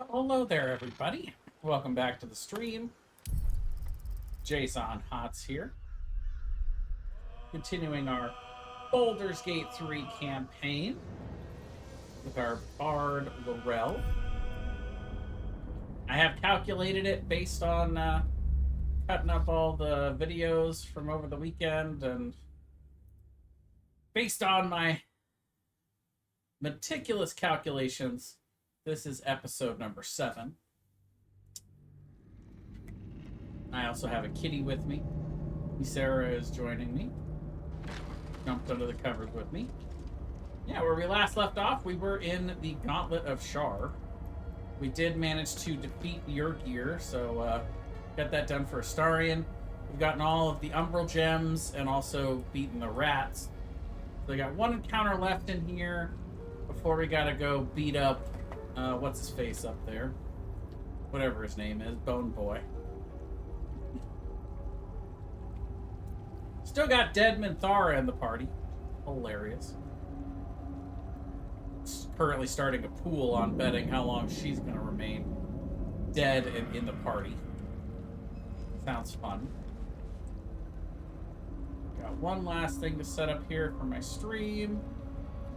Hello there, everybody. Welcome back to the stream. Jason Hotz here. Continuing our Baldur's Gate 3 campaign with our Bard Larelle. I have calculated it based on cutting up all the videos from over the weekend, and based on my meticulous calculations, this is episode number 7. I also have a kitty with me. Sarah is joining me. Jumped under the covers with me. Yeah, where we last left off, we were in the Gauntlet of Shar. We did manage to defeat Yurgir, so got that done for Astarion. We've gotten all of the Umbral Gems and also beaten the rats. So we got one encounter left in here before we gotta go beat up what's his face up there? Whatever his name is, Bone Boy. Still got Dead Minthara in the party. Hilarious. Currently starting a pool on betting how long she's going to remain dead and in the party. Sounds fun. Got one last thing to set up here for my stream.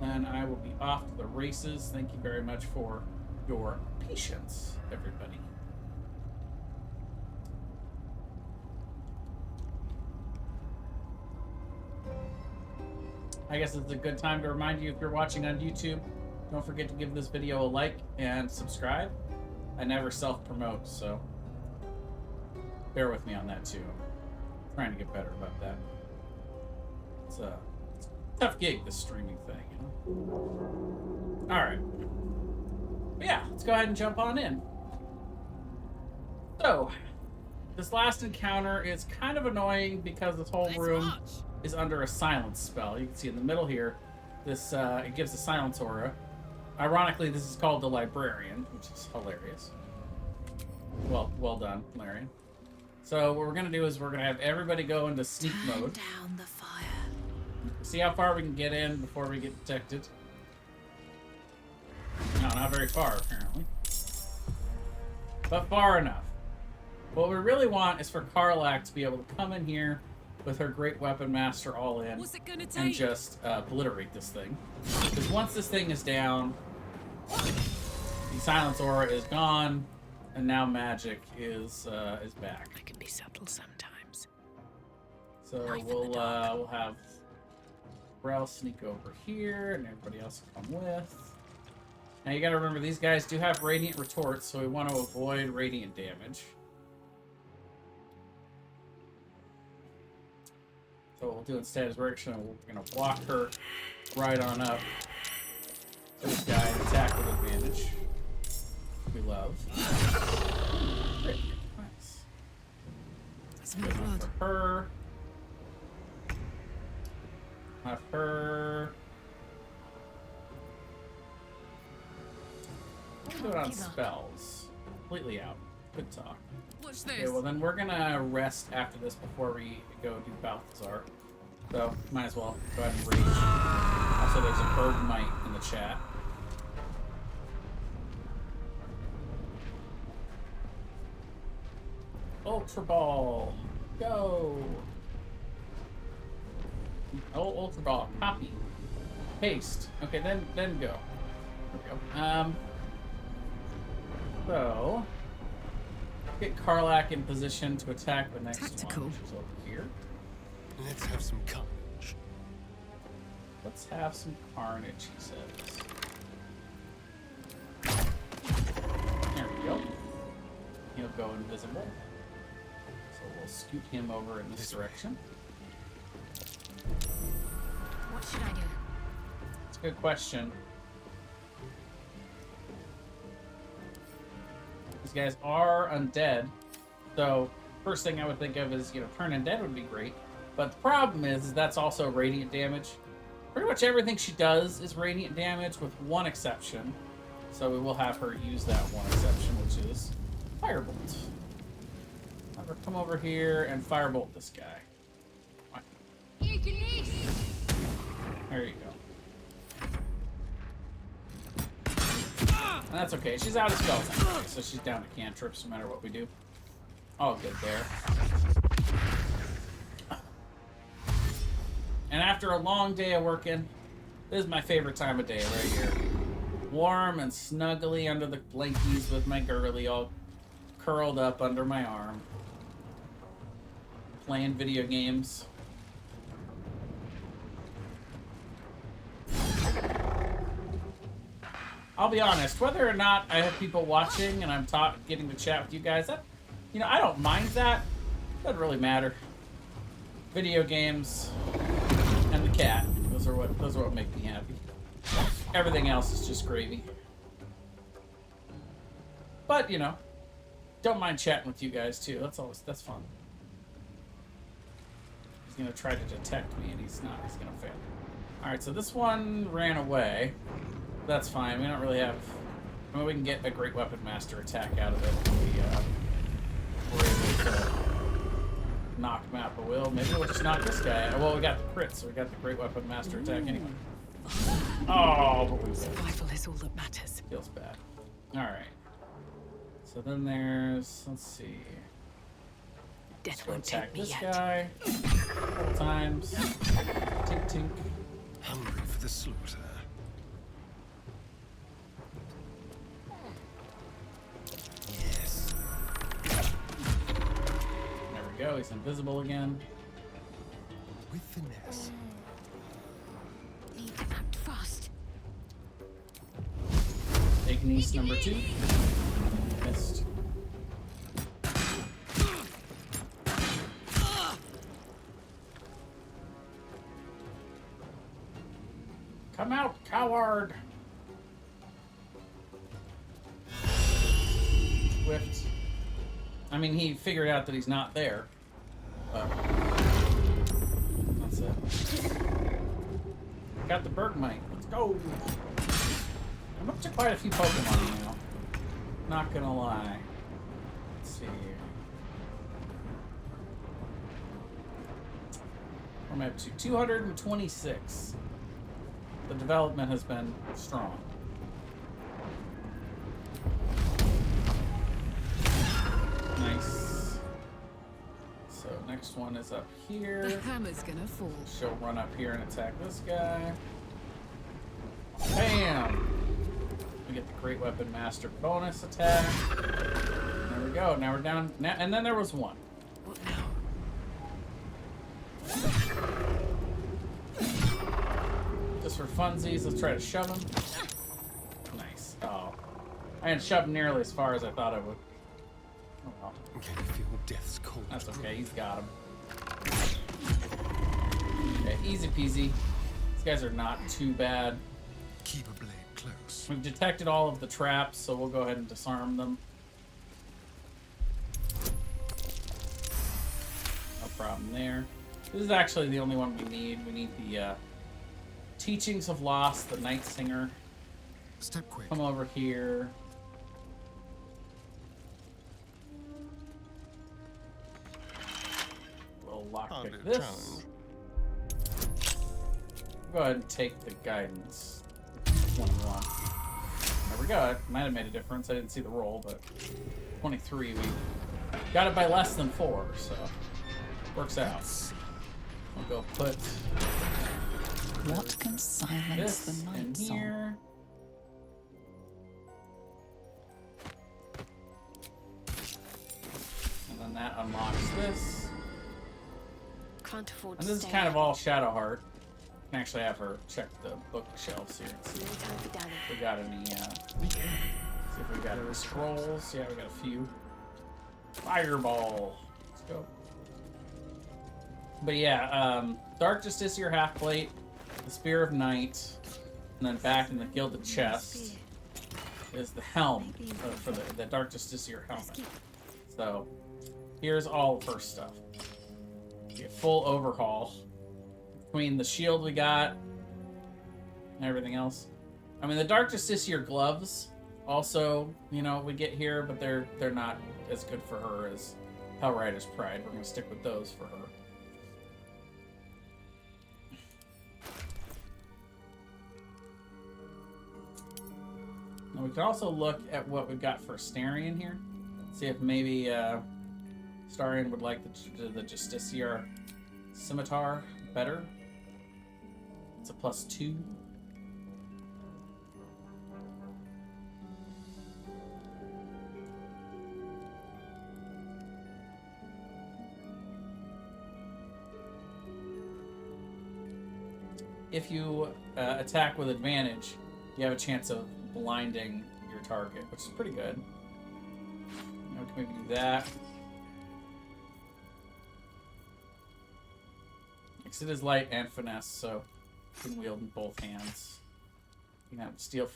Then I will be off to the races. Thank you very much for your patience, everybody. I guess it's a good time to remind you, if you're watching on YouTube, don't forget to give this video a like and subscribe. I never self-promote, so bear with me on that too. I'm trying to get better about that. It's a tough gig, this streaming thing, you know? Alright. But yeah, let's go ahead and jump on in. So, this last encounter is kind of annoying because this whole room is under a silence spell. You can see in the middle here, this it gives a silence aura. Ironically, this is called the Librarian, which is hilarious. Well done, Larian. So what we're gonna do is we're gonna have everybody go into sneak mode. Down the fire. See how far we can get in before we get detected. No, not very far, apparently. But far enough. What we really want is for Karlach to be able to come in here with her great weapon master all in and just obliterate this thing. Because once this thing is down, the silence aura is gone, and now magic is back. I can be subtle sometimes. So we'll have Larelle sneak over here, and everybody else will come with. Now you got to remember, these guys do have radiant retorts, so we want to avoid radiant damage. So what we'll do instead is we're gonna walk her right on up to this guy and attack with advantage. We love. Great. Nice. That's Good one for her. Have her. We'll do it on spells. Completely out. Good talk. What's this? Okay, well then we're gonna rest after this before we go do Balthazar. So, might as well go ahead and rage. Also, there's a bird mite in the chat. Ultra Ball! Go! Oh, Ultra Ball. Copy. Paste. Okay, then go. There we go. So... get Karlach in position to attack the next Tactical. one, which is over here. Let's have some carnage. Let's have some carnage, he says. There we go. He'll go invisible. So we'll scoot him over in this direction. What should I do? It's a good question. These guys are undead, so first thing I would think of is, turn undead would be great. But the problem is that's also radiant damage. Pretty much everything she does is radiant damage, with one exception. So we will have her use that one exception, which is Firebolt. Have her come over here and Firebolt this guy. There you go. And that's okay. She's out of spells anyway, so she's down to cantrips no matter what we do. All good there. And after a long day of working, this is my favorite time of day right here. Warm and snuggly under the blankies with my girly all curled up under my arm. Playing video games. I'll be honest, whether or not I have people watching and I'm getting to chat with you guys, that, you know, I don't mind that. Doesn't really matter. Video games and the cat. Those are what make me happy. Everything else is just gravy. But, you know, don't mind chatting with you guys too. That's fun. He's gonna try to detect me and he's not. He's gonna fail. Alright, so this one ran away. That's fine. We don't really have... I mean, we can get a Great Weapon Master attack out of it if we're able to knock him out. But maybe we'll just knock this guy out. Well, we got the crit, so we got the Great Weapon Master attack anyway. Oh, but we Survival is all that matters. feels bad. Alright. So then there's... Let's see. Death Go won't attack take me this yet. guy. A couple times. Tink, tink. Hungry for the slaughter. Yes. There we go. He's invisible again. With finesse. Need to act fast. Ignis number 2. Missed. Come out, coward! Whiffed. I mean, he figured out that he's not there. But that's it. Got the Bergmite. Let's go! I'm up to quite a few Pokemon now. Not gonna lie. Let's see here. I'm up to 226. The development has been strong. Nice. So next one is up The here. hammer's gonna fall. She'll run up here and attack this guy. Bam! We get the Great Weapon Master bonus attack. There we go. Now we're down. Now, and then there was one. What now? Just for funsies, let's try to shove him. Nice. Oh. I didn't shove him nearly as far as I thought I would. Oh well. Can you feel death's cold? That's okay, he's got him. Okay, easy peasy. These guys are not too bad. Keep a blade close. We've detected all of the traps, so we'll go ahead and disarm them. No problem there. This is actually the only one we need. We need the Teachings of Lost, the Night Singer. Step quick. Come over here. We'll lockpick this. Challenge. Go ahead and take the guidance. 21. There we go. It might have made a difference. I didn't see the roll, but 23. We got it by less than 4, so works out. We'll go put What can silence this the in night song? here. And then that unlocks this. Can't afford And to this is stay kind of out. all Shadowheart. Can actually have her check the bookshelves here and see No time for Danny. if we got any, see if we got any scrolls. Yeah, we got a few. Fireball. Let's go. But yeah, Dark Justiciar half plate, the Spear of Night, and then back in the Gilded Chest is the helm for the Dark Justiciar helmet. So here's all of her stuff. Get full overhaul between the shield we got and everything else. I mean, the Dark Justiciar gloves also, you know, we get here, but they're not as good for her as Hellrider's Pride. We're gonna stick with those for her. And we can also look at what we've got for Starion here. See if maybe Starion would like the Justiciar Scimitar better. It's a +2. If you attack with advantage, you have a chance of blinding your target, which is pretty good. Now, can we do that? Because it is light and finesse, so you can wield in both hands. You can have steel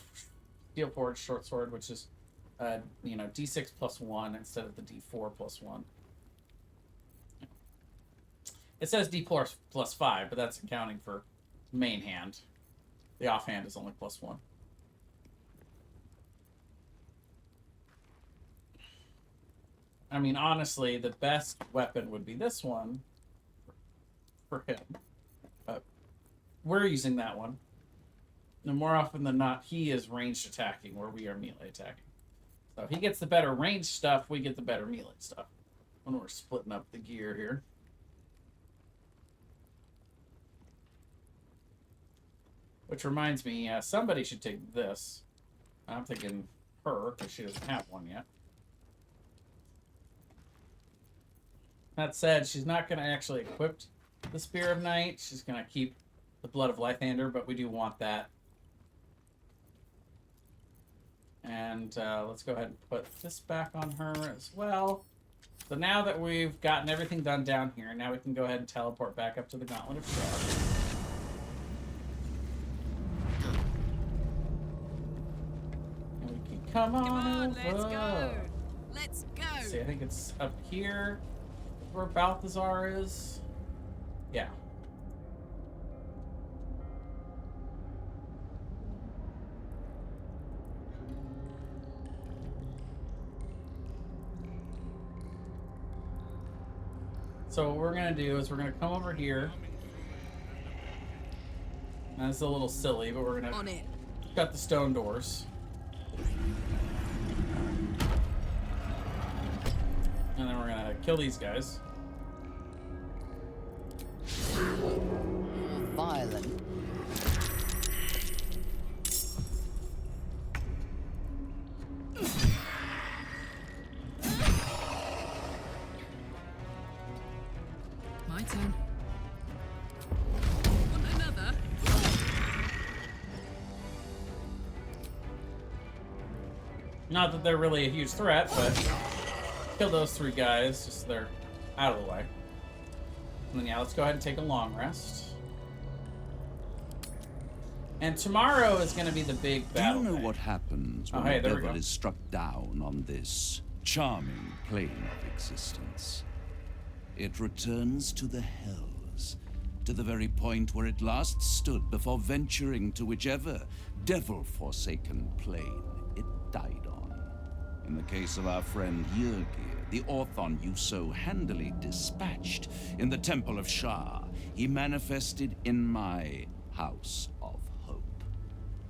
forged short sword, which is D6 +1 instead of the D4 +1. It says D +5, but that's accounting for main hand. The offhand is only +1. I mean, honestly, the best weapon would be this one for him. But we're using that one. And more often than not, he is ranged attacking, where we are melee attacking. So he gets the better ranged stuff, we get the better melee stuff. When we're splitting up the gear here. Which reminds me, somebody should take this. I'm thinking her, because she doesn't have one yet. That said, she's not going to actually equip the Spear of Night. She's going to keep the Blood of Lythander, but we do want that. And let's go ahead and put this back on her as well. So now that we've gotten everything done down here, now we can go ahead and teleport back up to the Gauntlet of Shroud. Come on over. Let's go. Let's go. Let's see, I think it's up here where Balthazar is. Yeah. So what we're going to do is we're going to come over here. Now, this is a little silly, but we're going to cut the stone doors. And then we're gonna kill these guys. Violent. My turn. Want another? Not that they're really a huge threat, but kill those 3 guys just so they're out of the way. And then, yeah, let's go ahead and take a long rest. And tomorrow is going to be the big battle. Do you know night. what happens when hey, the there we devil go. is struck down on this charming plane of existence? It returns to the hells, to the very point where it last stood before venturing to whichever devil-forsaken plane it died on. In the case of our friend Yrgir, the Orthon you so handily dispatched in the Temple of Shah, he manifested in my House of Hope.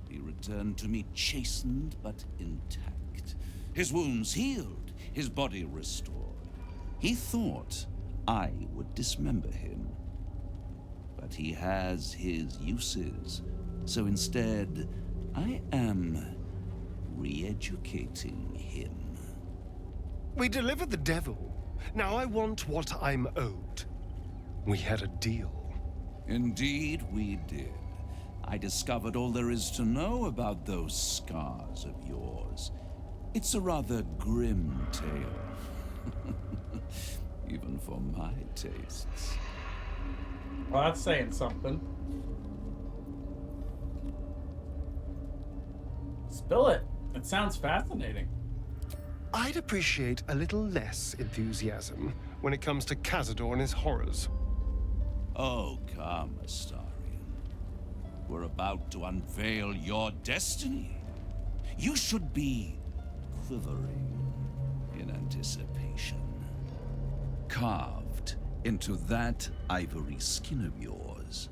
He returned to me chastened but intact, his wounds healed, his body restored. He thought I would dismember him, but he has his uses, so instead I am re-educating him. We delivered the devil. Now I want what I'm owed. We had a deal. Indeed, we did. I discovered all there is to know about those scars of yours. It's a rather grim tale. Even for my tastes. Well, that's saying something. Spill it. It sounds fascinating. I'd appreciate a little less enthusiasm when it comes to Cazador and his horrors. Oh, come, Astarion. We're about to unveil your destiny. You should be quivering in anticipation. Carved into that ivory skin of yours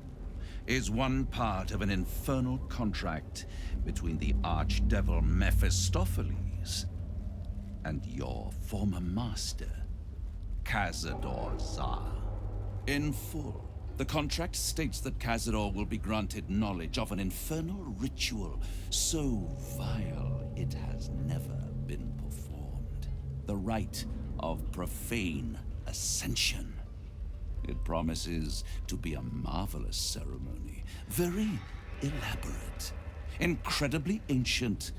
is one part of an infernal contract between the archdevil Mephistopheles and your former master, Cazador Zar. In full, the contract states that Cazador will be granted knowledge of an infernal ritual so vile it has never been performed. The rite of profane ascension. It promises to be a marvelous ceremony, very elaborate, incredibly ancient,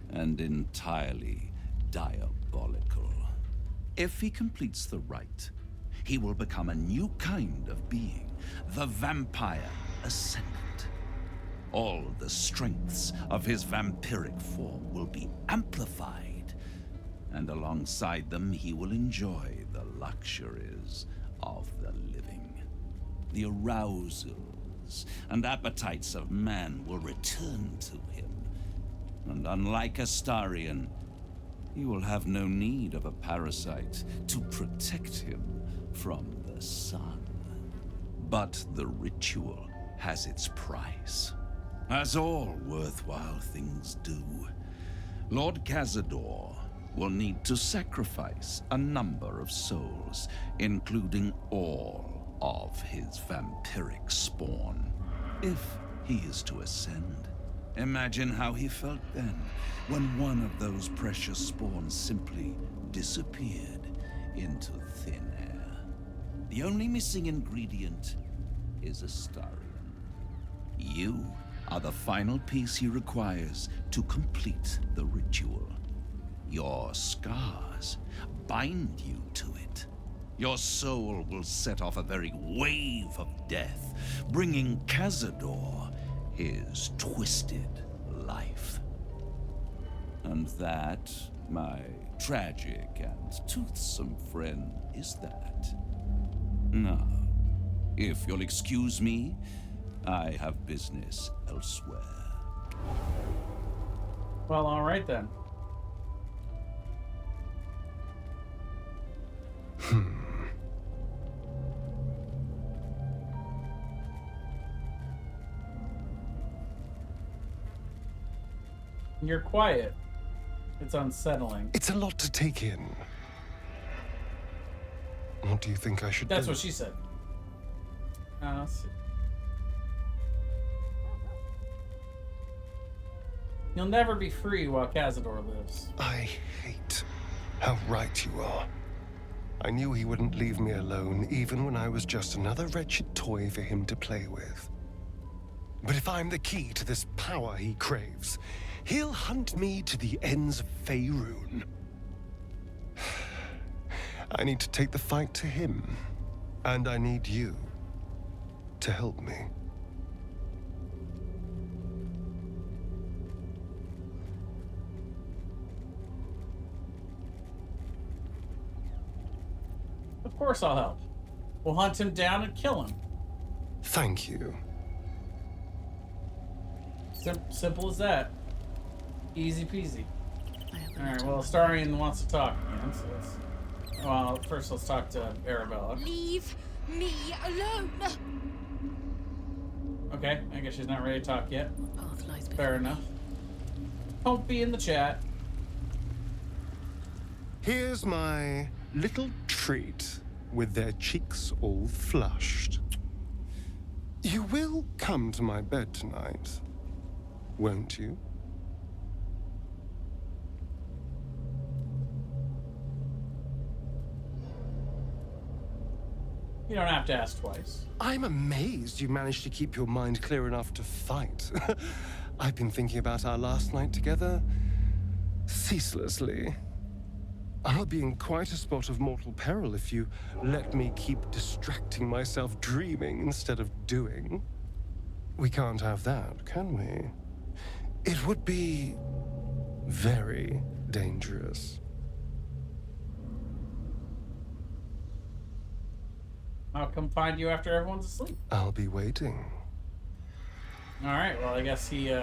and entirely diabolical. If he completes the rite, he will become a new kind of being, the Vampire Ascendant. All the strengths of his vampiric form will be amplified, and alongside them he will enjoy the luxuries of the living. The arousals and appetites of man will return to him, and unlike Astarion, he will have no need of a parasite to protect him from the sun. But the ritual has its price, as all worthwhile things do. Lord Cazador will need to sacrifice a number of souls, including all of his vampiric spawn, if he is to ascend. Imagine how he felt then, when one of those precious spawns simply disappeared into thin air. The only missing ingredient is Astarion. You are the final piece he requires to complete the ritual. Your scars bind you to it. Your soul will set off a very wave of death, bringing Cazador his twisted life. And that, my tragic and toothsome friend, is that. Now, if you'll excuse me, I have business elsewhere. Well, all right then. You're quiet. It's unsettling. It's a lot to take in. What do you think I should do? That's what she said. Let's see. You'll never be free while Cazador lives. I hate how right you are. I knew he wouldn't leave me alone, even when I was just another wretched toy for him to play with. But if I'm the key to this power he craves, he'll hunt me to the ends of Faerun. I need to take the fight to him, and I need you to help me. Of course I'll help. We'll hunt him down and kill him. Thank you. Simple as that. Easy peasy. I have Alright, well, Astarion wants to talk again, so let's... Well, first let's talk to Arabella. Leave me alone. Okay, I guess she's not ready to talk yet. What path lies before Fair me? enough. Don't be in the chat. Here's my little treat with their cheeks all flushed. You will come to my bed tonight, won't you? You don't have to ask twice. I'm amazed you managed to keep your mind clear enough to fight. I've been thinking about our last night together ceaselessly. I'll be in quite a spot of mortal peril if you let me keep distracting myself dreaming instead of doing. We can't have that, can we? It would be very dangerous. I'll come find you after everyone's asleep. I'll be waiting. Alright, well, I guess he,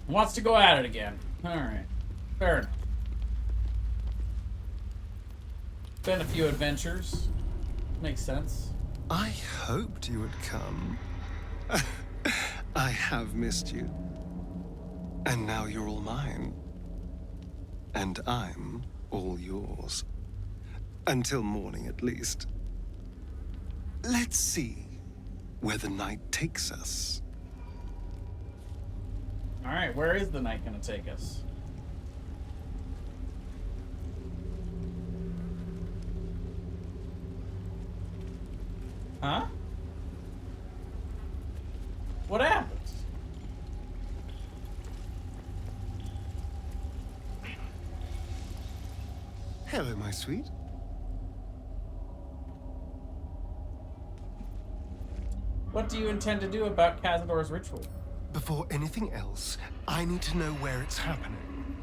wants to go at it again. Alright. Fair enough. Been a few adventures. Makes sense. I hoped you would come. I have missed you. And now you're all mine. And I'm all yours. Until morning, at least. Let's see where the night takes us. All right, where is the night going to take us? Huh? What happened? Hello, my sweet. What do you intend to do about Cazador's ritual? Before anything else, I need to know where it's happening.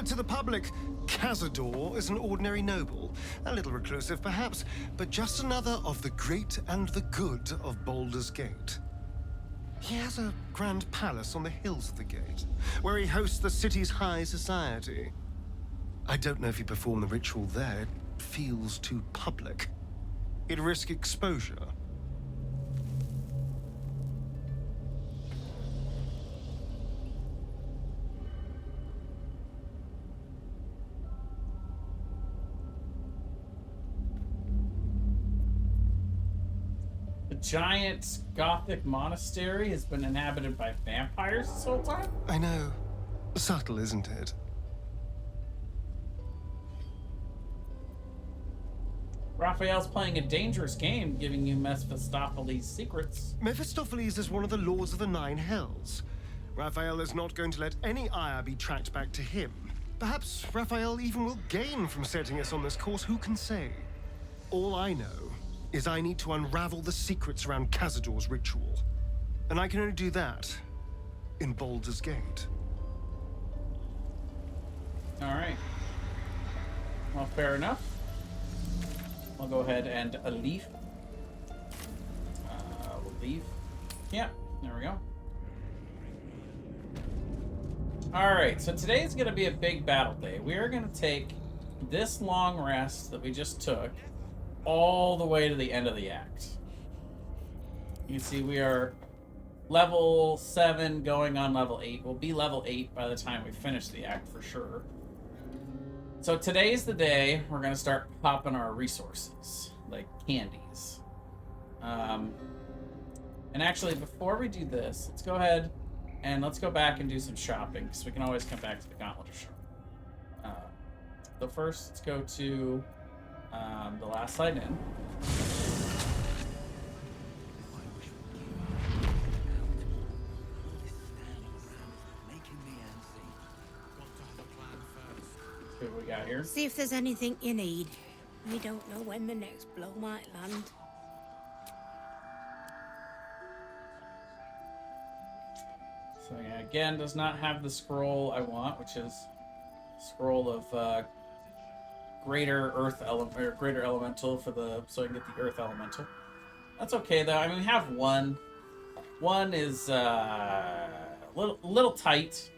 To the public, Cazador is an ordinary noble. A little reclusive, perhaps, but just another of the great and the good of Baldur's Gate. He has a grand palace on the hills of the gate, where he hosts the city's high society. I don't know if he performed the ritual there. It feels too public. It'd risk exposure. The giant Gothic monastery has been inhabited by vampires this whole time? I know. Subtle, isn't it? Raphael's playing a dangerous game, giving you Mephistopheles' secrets. Mephistopheles is one of the lords of the Nine Hells. Raphael is not going to let any ire be tracked back to him. Perhaps Raphael even will gain from setting us on this course, who can say? All I know is I need to unravel the secrets around Cazador's ritual. And I can only do that in Baldur's Gate. Alright. Well, fair enough. I'll go ahead and leave. We'll leave. Yeah, there we go. Alright, so today's going to be a big battle day. We are going to take this long rest that we just took all the way to the end of the act. You can see we are level 7 going on level 8. We'll be level 8 by the time we finish the act for sure. So today's the day we're going to start popping our resources, like candies. And actually, before we do this, let's go ahead and let's go back and do some shopping, because we can always come back to the Gauntlet of Shop. So first, let's go to the last site in. See what we got here. See if there's anything you need. We don't know when the next blow might land. So yeah, again, does not have the scroll I want, which is scroll of greater earth element or greater elemental for the so I can get the earth elemental. That's okay though. I mean, we have one. One is little tight.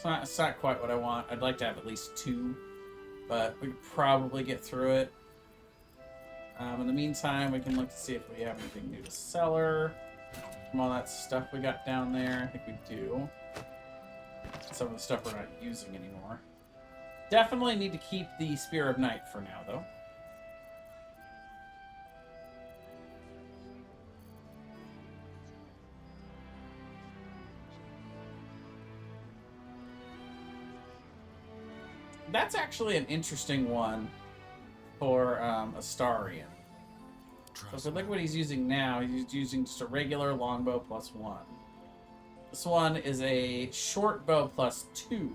It's not quite what I want. I'd like to have at least 2, but we could probably get through it. In the meantime, we can look to see if we have anything new to sell her. From all that stuff we got down there, I think we do. Some of the stuff we're not using anymore. Definitely need to keep the Spear of Night for now, though. That's actually an interesting one for Astarion. So if we look at what he's using now, he's using just a regular longbow +1. This one is a short bow +2.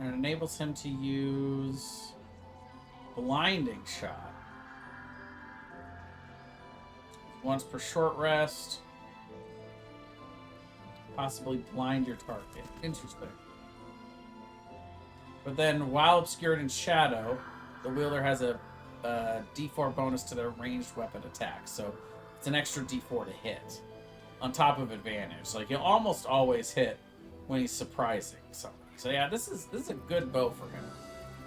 And it enables him to use blinding shot. Once per short rest. Possibly blind your target. Interesting. But then, while obscured in shadow, the wielder has a D4 bonus to their ranged weapon attack. So it's an extra D4 to hit, on top of advantage. Like, he'll almost always hit when he's surprising somebody. So yeah, this is a good bow for him.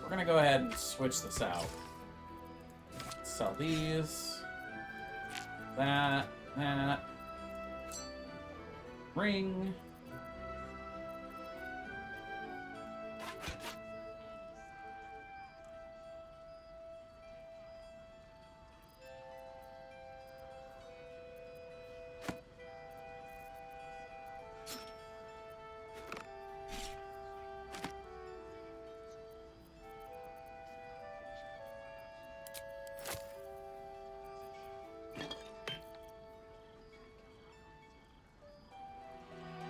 we're gonna go ahead and switch this out. Sell these. That. Ring.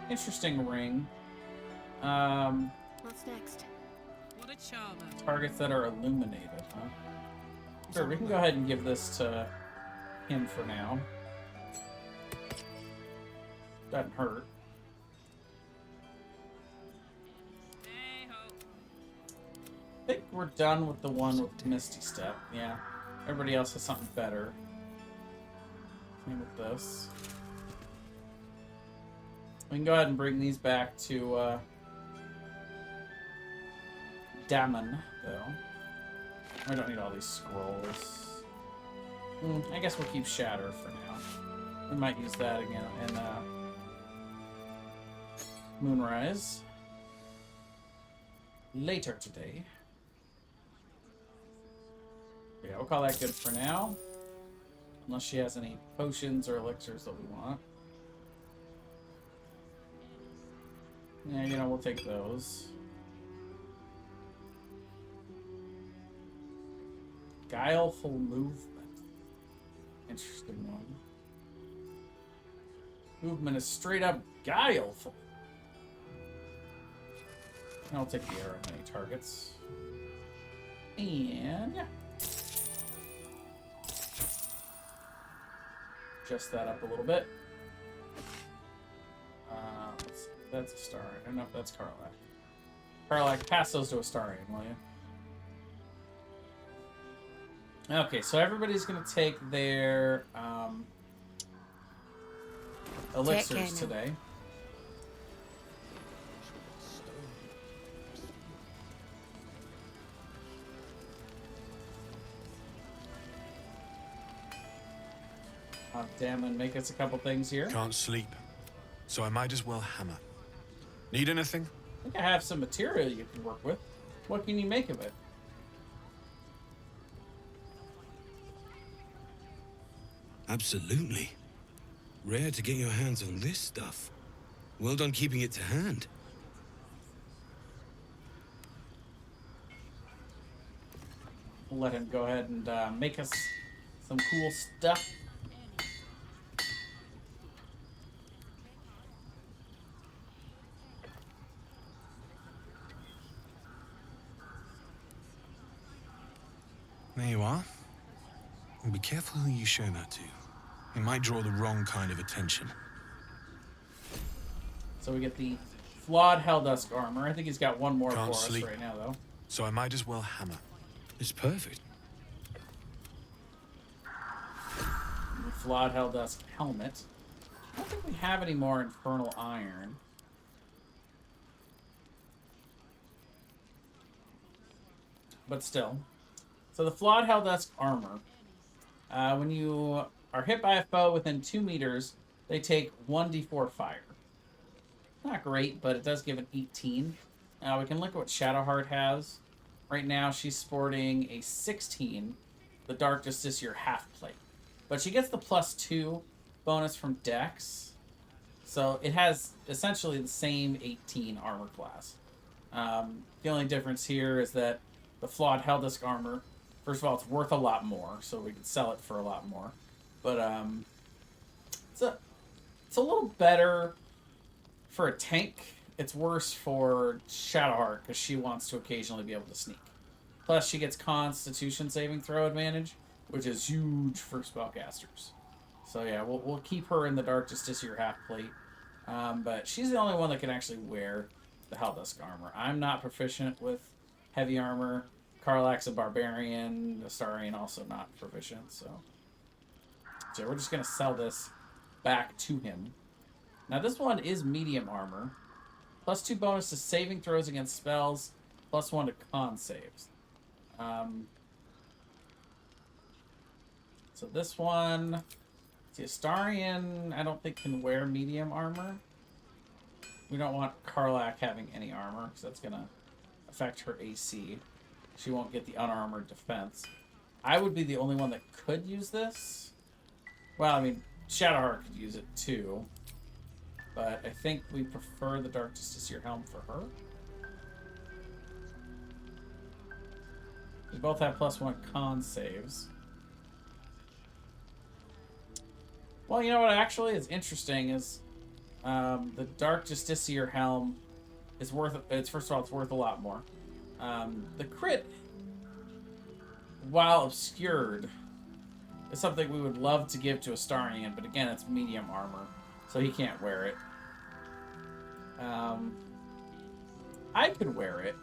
Interesting ring. What's next? What a charmer. Targets that are illuminated, huh? Sure, we can go ahead and give this to him for now. Doesn't hurt. Hey-ho. I think we're done with the one with Misty Step. Yeah. Everybody else has something better. Same with this. We can go ahead and bring these back to Damon, though. I don't need all these scrolls. I guess we'll keep Shatter for now. We might use that again in Moonrise later today. Yeah, we'll call that good for now. Unless she has any potions or elixirs that we want. Yeah, you know, we'll take those. Guileful movement. Interesting one. Movement is straight up guileful. I'll take the arrow many targets. And yeah. Adjust that up a little bit. Let's see. That's a star. I don't know if that's Karlach. Karlach, pass those to Astarion, will you? Okay, so everybody's going to take their elixirs today. Damn, and make us a couple things here. Can't sleep, so I might as well hammer. Need anything? I think I have some material you can work with. What can you make of it? Absolutely. Rare to get your hands on this stuff. Well done keeping it to hand. We'll let him go ahead and make us some cool stuff. There you are. And be careful who you show that to. It might draw the wrong kind of attention. So we get the flawed Helldusk armor. I think he's got one more Can't for us sleep. right now, though. So I might as well hammer. It's perfect. The flawed Helldusk helmet. I don't think we have any more Infernal Iron. But still. So the flawed Helldusk armor. When you are hit by a foe within 2 meters, they take 1d4 fire. Not great, but it does give an 18. We can look at what Shadowheart has. Right now, she's sporting a 16, the Dark Justiciar half plate. But she gets the +2 bonus from Dex. So it has essentially the same 18 armor class. The only difference here is that the flawed Helldusk armor, first of all, it's worth a lot more, so we could sell it for a lot more. But it's a little better for a tank. It's worse for Shadowheart because she wants to occasionally be able to sneak. Plus, she gets Constitution saving throw advantage, which is huge for spellcasters. So yeah, we'll keep her in the Dark Justiciar half plate. But she's the only one that can actually wear the Helldusk armor. I'm not proficient with heavy armor. Karlach's a barbarian. Astarion also not proficient. So we're just gonna sell this back to him. Now this one is medium armor. +2 bonus to saving throws against spells. +1 to con saves. So this one, see, Astarion, I don't think can wear medium armor. We don't want Karlach having any armor, because that's gonna affect her AC. She won't get the unarmored defense. I would be the only one that could use this. Well, I mean, Shadowheart could use it too. But I think we prefer the Dark Justiciar helm for her. We both have +1 con saves. Well, you know what actually is interesting is the Dark Justiciar helm is worth, first of all, it's worth a lot more. The crit, while obscured, is something we would love to give to Astarion, but again, it's medium armor, so he can't wear it. I could wear it.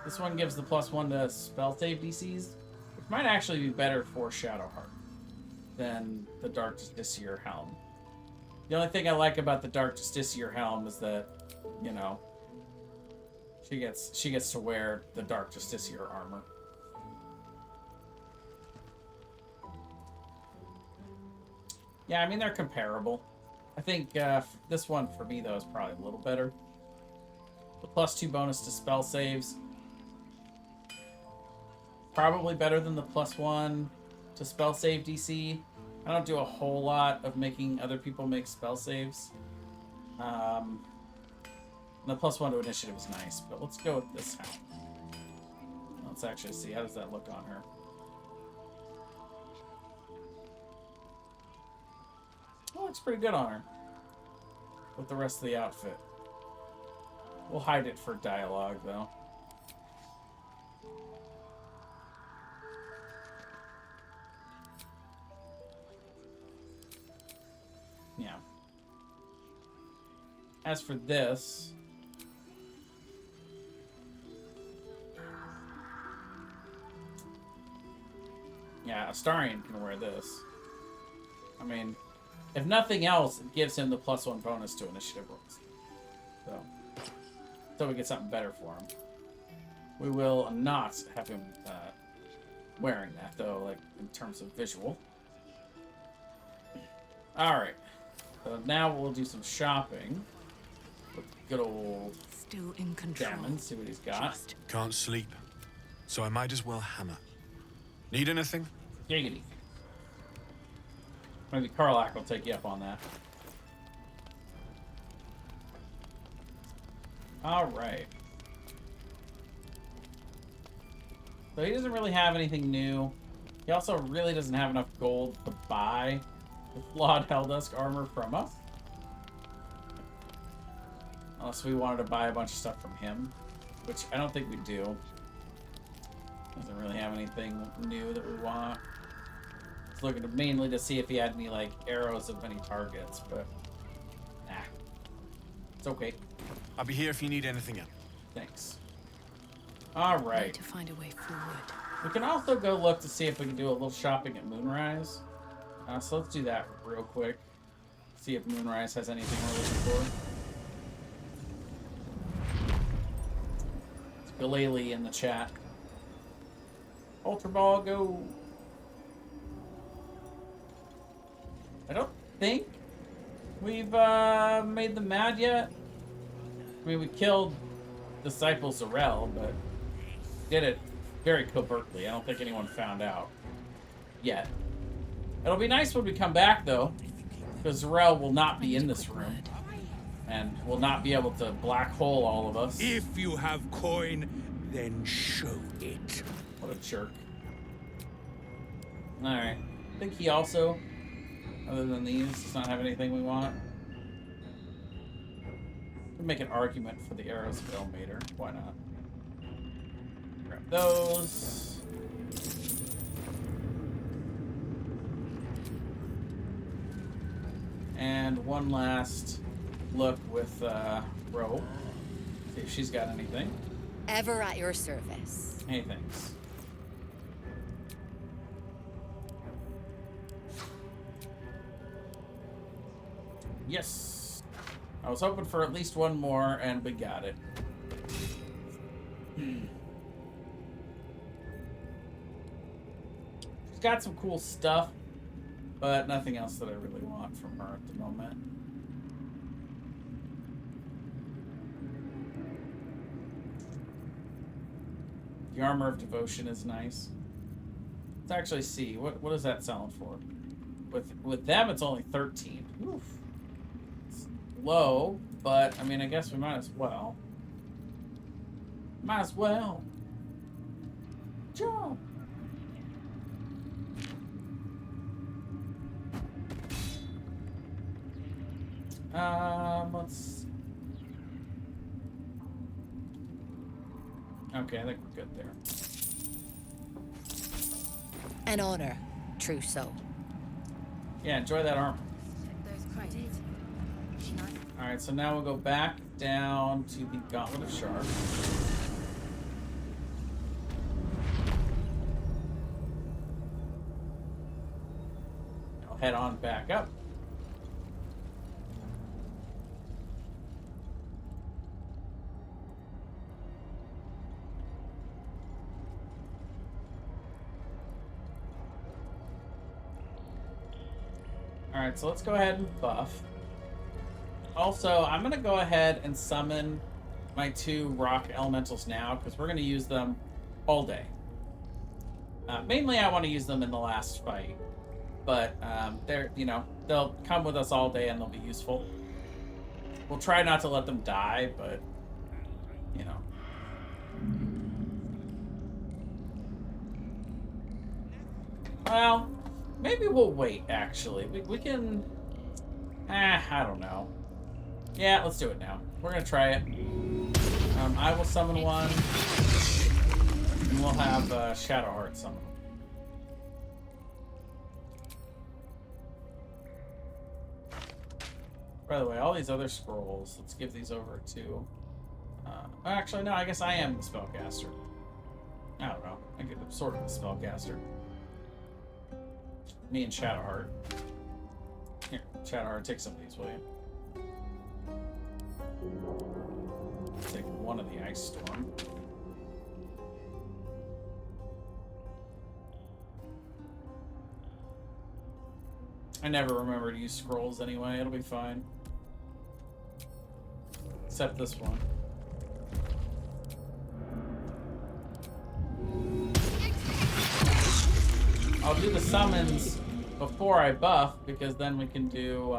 This one gives the +1 to spell save DCs, which might actually be better for Shadowheart than the Dark Justiciar helm. The only thing I like about the Dark Justiciar helm is that, you know, she gets to wear the Dark Justiciar armor. Yeah, I mean, they're comparable. I think this one, for me, though, is probably a little better. The +2 bonus to spell saves. Probably better than the +1 to spell save DC. I don't do a whole lot of making other people make spell saves. And the +1 to initiative is nice, but let's go with this helm. Let's actually see, how does that look on her? Oh, looks pretty good on her. With the rest of the outfit. We'll hide it for dialogue, though. Yeah. As for this... yeah, Astarion can wear this. I mean, if nothing else, it gives him the +1 bonus to initiative rolls. So we get something better for him. We will not have him wearing that, though, like, in terms of visual. Alright. So now we'll do some shopping. With good old Still in control. Damon, see what he's got. Can't sleep, so I might as well hammer. Need anything? Giggity. Maybe Karlach will take you up on that. Alright. So he doesn't really have anything new. He also really doesn't have enough gold to buy the flawed Helldusk armor from us. Unless we wanted to buy a bunch of stuff from him. Which I don't think we do. Doesn't really have anything new that we want. It's looking mainly to see if he had any, like, arrows of any targets, but... nah. It's okay. I'll be here if you need anything else. Thanks. Alright. Need to find a way forward. We can also go look to see if we can do a little shopping at Moonrise. So let's do that real quick. See if Moonrise has anything we're looking for. It's Galele in the chat. Ultra Ball, go! I don't think we've made them mad yet. I mean, we killed Disciple Larelle, but did it very covertly. I don't think anyone found out yet. It'll be nice when we come back, though, because Larelle will not be in this room and will not be able to black hole all of us. If you have coin, then show it. What a jerk. Alright. I think he also, other than these, does not have anything we want. We can make an argument for the arrows of Elmater. Why not? Grab those. And one last look with Ro. See if she's got anything. Ever at your service. Hey, thanks. Yes. I was hoping for at least one more, and we got it. She's got some cool stuff, but nothing else that I really want from her at the moment. The Armor of Devotion is nice. Let's actually see. What is that selling for? With them, it's only 13. Oof. It's low, but, I mean, I guess we might as well. Might as well. Jump. Let's... Okay, I think we're good there. An honor, true so. Yeah, enjoy that armor. Those credits. Alright, so now we'll go back down to the Gauntlet of Shark. I'll head on back up. Alright, so let's go ahead and buff. Also, I'm going to go ahead and summon my 2 rock elementals now, because we're going to use them all day. Mainly, I want to use them in the last fight. But, they're, you know, they'll come with us all day and they'll be useful. We'll try not to let them die, but, you know. Well, maybe we'll wait, actually. We can... I don't know. Yeah, let's do it now. We're going to try it. I will summon one. And we'll have Shadowheart summon. By the way, all these other scrolls, let's give these over to... actually, no, I guess I am the spellcaster. I don't know. I'm sort of the spellcaster. Me and Shadowheart. Here, Shadowheart, take some of these, will you? Take one of the Ice Storm. I never remember to use scrolls anyway, it'll be fine. Except this one. I'll do the summons before I buff, because then we can do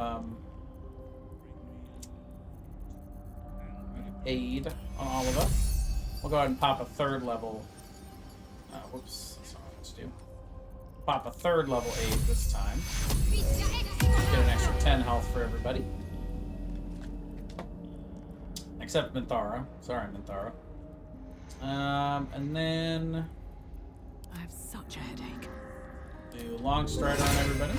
aid on all of us. We'll go ahead and pop a 3rd level. Whoops, that's not what let's do. Pop a 3rd level aid this time. Get an extra 10 health for everybody. Except Minthara. Sorry, Minthara. And then... I have such a headache. Do Long Strider on everybody.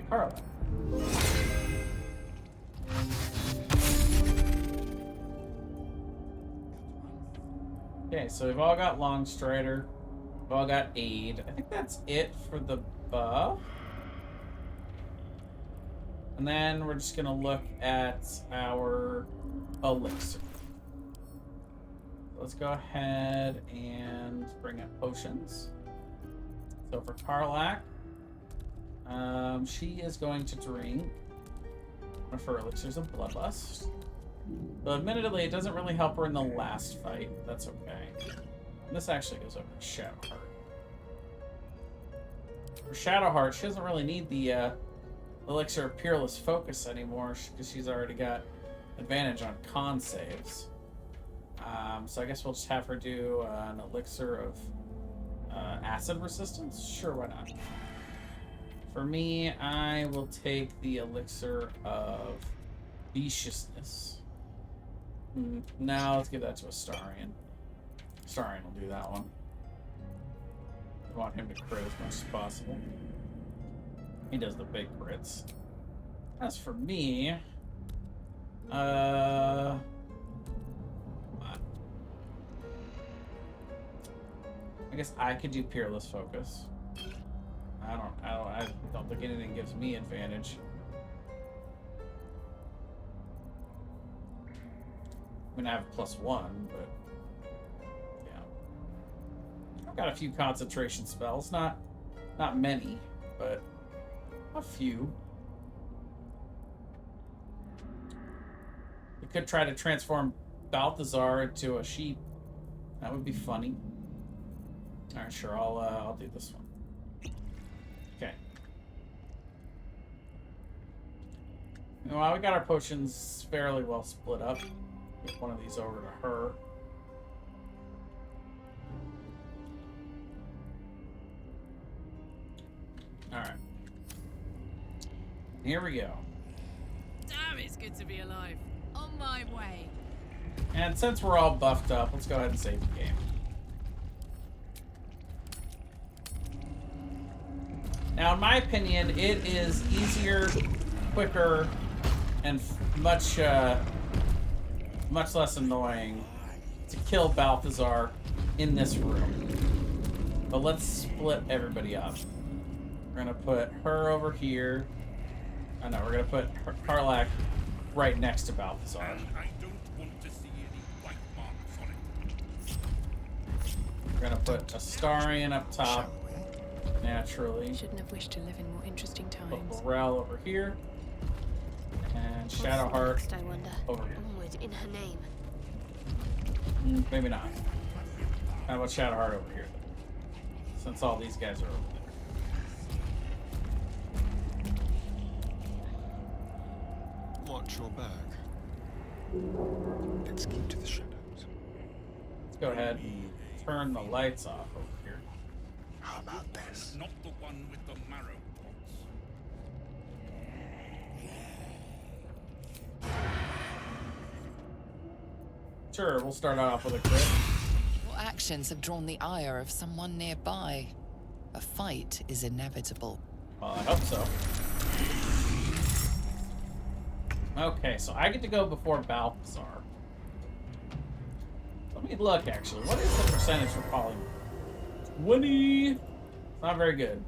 Carla. Okay, so we've all got Long Strider. We've all got Aid. I think that's it for the buff. And then we're just gonna look at our elixir. Let's go ahead and bring up potions. So for Karlak, she is going to drink one of her elixirs of Bloodlust. But admittedly, it doesn't really help her in the last fight. That's okay. And this actually goes over to Shadowheart. For Shadowheart, she doesn't really need the elixir of Peerless Focus anymore, because she's already got advantage on con saves. So I guess we'll just have her do an elixir of acid resistance? Sure, why not? For me, I will take the elixir of viciousness. Now let's give that to Astarion. Astarion will do that one. I want him to crit as much as possible. He does the big crits. As for me, I guess I could do Peerless Focus. I don't think anything gives me advantage. I mean, I have +1, but yeah. I've got a few concentration spells, not many, but a few. We could try to transform Balthazar into a sheep. That would be funny. All right, sure. I'll do this one. Okay. Well, we got our potions fairly well split up. Get one of these over to her. All right. Here we go. Damn, it's good to be alive. On my way. And since we're all buffed up, let's go ahead and save the game. Now, in my opinion, it is easier, quicker, and much less annoying to kill Balthazar in this room. But let's split everybody up. We're gonna put her over here. Oh no, we're gonna put Karlach right next to Balthazar. I don't want to see any white marks on it. We're gonna put Astarion up top, naturally. Shouldn't have wished to live in more interesting Put times. Larelle over here. And Shadowheart Next, I wonder. over here. Onward in her name. Maybe not. How about Shadowheart over here? Since all these guys are over there. Watch your back. Let's keep to the shadows. Let's go ahead and turn the lights off over here. How about this? Not the one with the marrow pots. Sure, we'll start off with a crit. Your actions have drawn the ire of someone nearby. A fight is inevitable. Well, I hope so. Okay, so I get to go before Balthazar. Let me look, actually. What is the percentage for polymorph? 20! Not very good.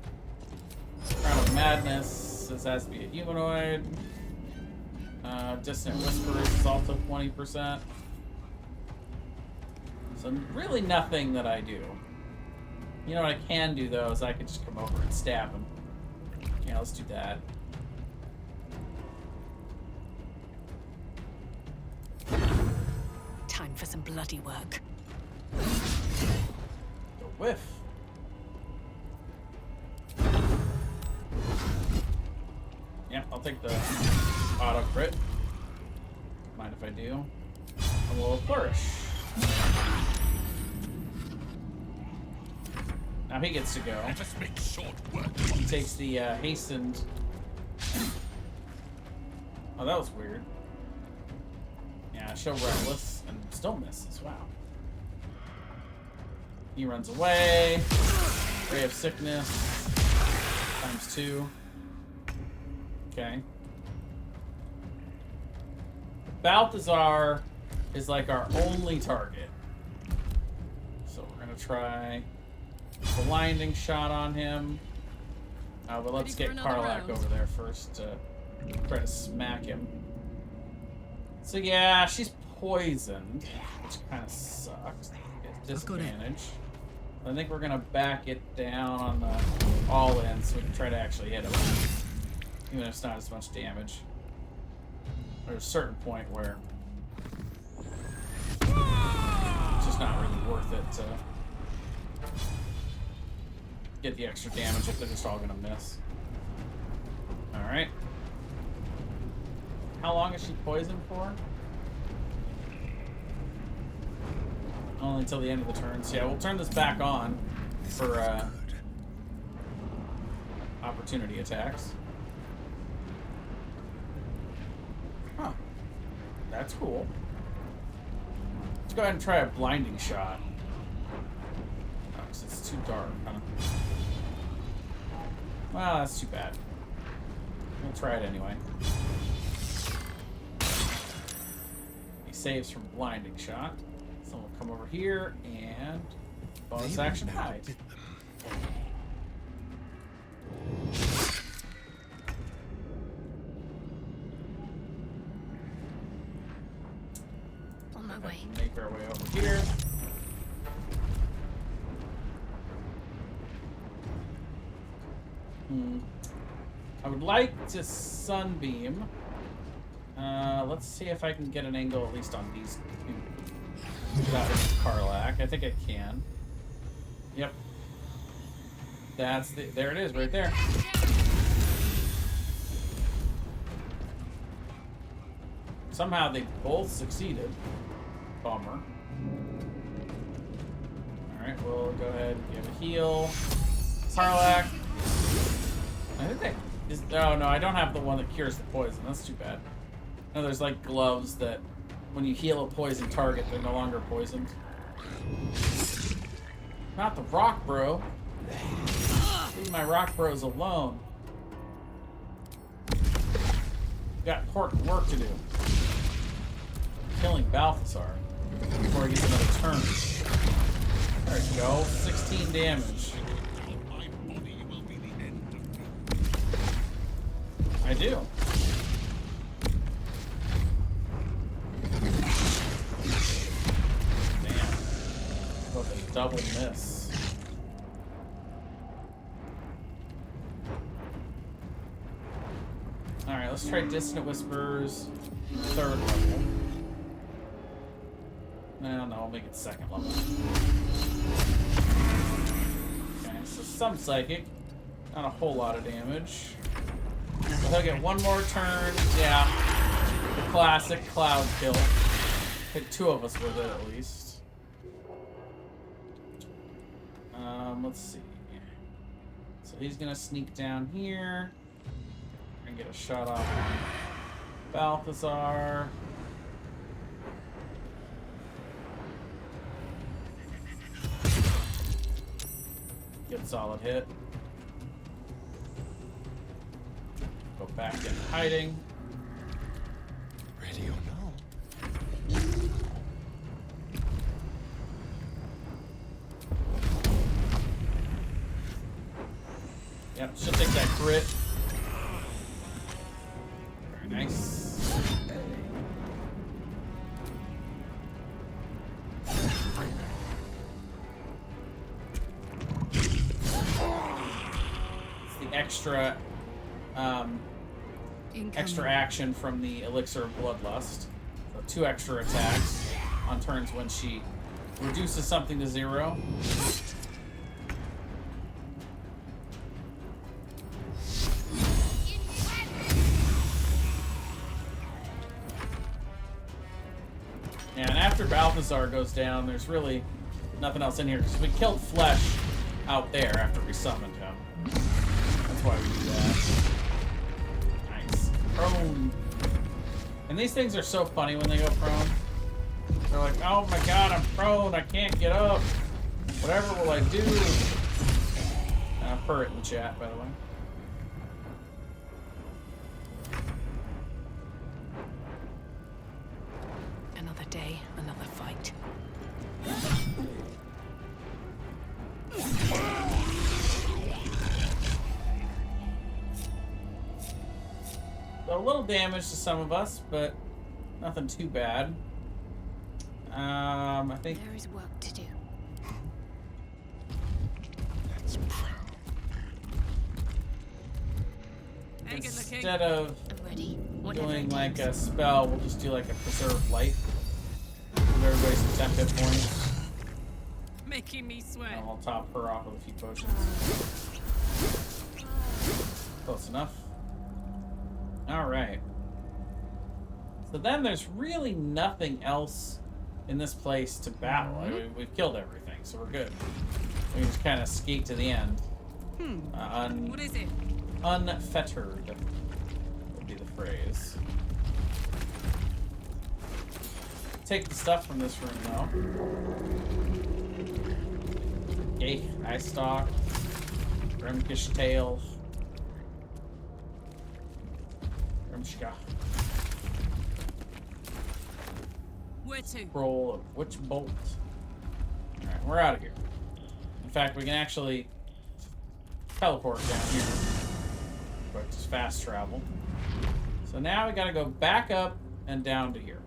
Crown of Madness. This has to be a humanoid. Distant Whispers is also 20%. So really nothing that I do. You know what I can do, though, is I can just come over and stab him. Yeah, let's do that. Time for some bloody work. The whiff. Yeah, I'll take the auto crit. Mind if I do? A little flourish. Now he gets to go. Let us make short work. He takes the hastened. Oh, that was weird. Yeah, show reckless and still misses. Wow. He runs away. Ray of Sickness. ×2. Okay. Balthazar is like our only target. So we're gonna try blinding shot on him. But let's Ready for get another Karlach round? over there first to try to smack him. So yeah, she's poisoned, which kind of sucks. It's disadvantage. I think we're gonna back it down on the all-in so we can try to actually hit him, even if it's not as much damage. There's a certain point where it's just not really worth it to get the extra damage if they're just all gonna miss. All right. How long is she poisoned for? Only until the end of the turn. So yeah, we'll turn this back on for opportunity attacks. Huh. That's cool. Let's go ahead and try a blinding shot. Oh, 'cause it's too dark, huh? Well, that's too bad. We'll try it anyway. He saves from blinding shot. So we'll come over here and bonus action hide. On my way. Make our way over here. I would like to sunbeam. Let's see if I can get an angle at least on these two. That was Karlak. I think I can. Yep. That's the. There it is, right there. Somehow they both succeeded. Bummer. Alright, we'll go ahead and give a heal. Karlak. I think they... Oh, no, I don't have the one that cures the poison. That's too bad. No, there's like gloves that when you heal a poison target, they're no longer poisoned. Not the rock bro. Leave my rock bros alone. Got important work to do. Killing Balthazar before he gets another turn. There we go. 16 damage. I do. Damn. What a double miss. Alright, let's try Dissonant Whispers, 3rd level. No, I'll make it 2nd level. Okay, so some psychic. Not a whole lot of damage. So he'll get one more turn. Yeah. The classic cloud kill. Hit 2 of us with it at least. Let's see. So he's gonna sneak down here and get a shot off on Balthazar. Good solid hit. Go back in hiding. Ready or no? Yep, she'll take that crit. Very nice. It's the extra extra action from the Elixir of Bloodlust. So 2 extra attacks on turns when she reduces something to 0. And after Balthazar goes down, there's really nothing else in here because we killed Flesh out there after we summoned him. That's why we do that. Prone. And these things are so funny when they go prone. They're like, oh my god, I'm prone, I can't get up. Whatever will I do? Purr it in the chat, by the way. Another day, another fight. So a little damage to some of us, but nothing too bad. I think There is work to do. That's proud. instead of I'm ready. doing like a spell, we'll just do like a preserve life. Give everybody some 10 hit points. Making me sweat. And I'll top her off with a few potions. Close enough. Alright. So then there's really nothing else in this place to battle. I mean, we've killed everything, so we're good. We can just kind of skate to the end. What is it? Unfettered would be the phrase. take the stuff from this room, though. Okay, Ice Stalk. Grimkish Tail. Grimshka. Where to? Scroll of Witch Bolt. Alright, we're out of here. In fact, we can actually teleport down here. But just fast travel. So now we gotta go back up and down to here.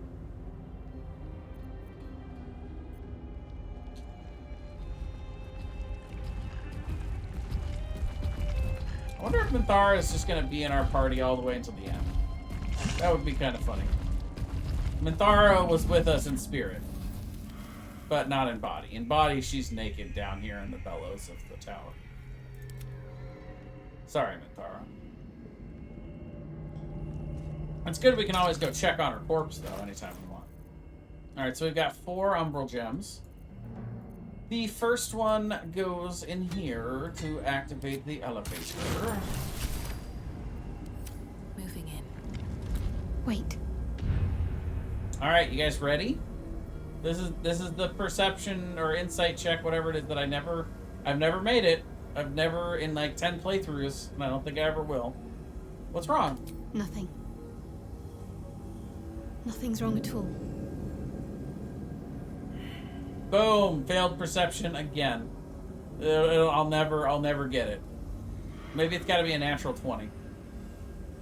I wonder if Minthara is just gonna be in our party all the way until the end. That would be kind of funny. Minthara was with us in spirit, but not in body. In body, she's naked down here in the bellows of the tower. Sorry, Minthara. It's good we can always go check on her corpse, though, anytime we want. Alright, so we've got 4 Umbral Gems. The first one goes in here to activate the elevator. Moving in. Wait. Alright, you guys ready? This is the perception or insight check, whatever it is, that I've never made it. I've never, in like 10 playthroughs, and I don't think I ever will. What's wrong? Nothing. Nothing's wrong at all. Boom! Failed perception again. I'll never get it. Maybe it's got to be a natural 20.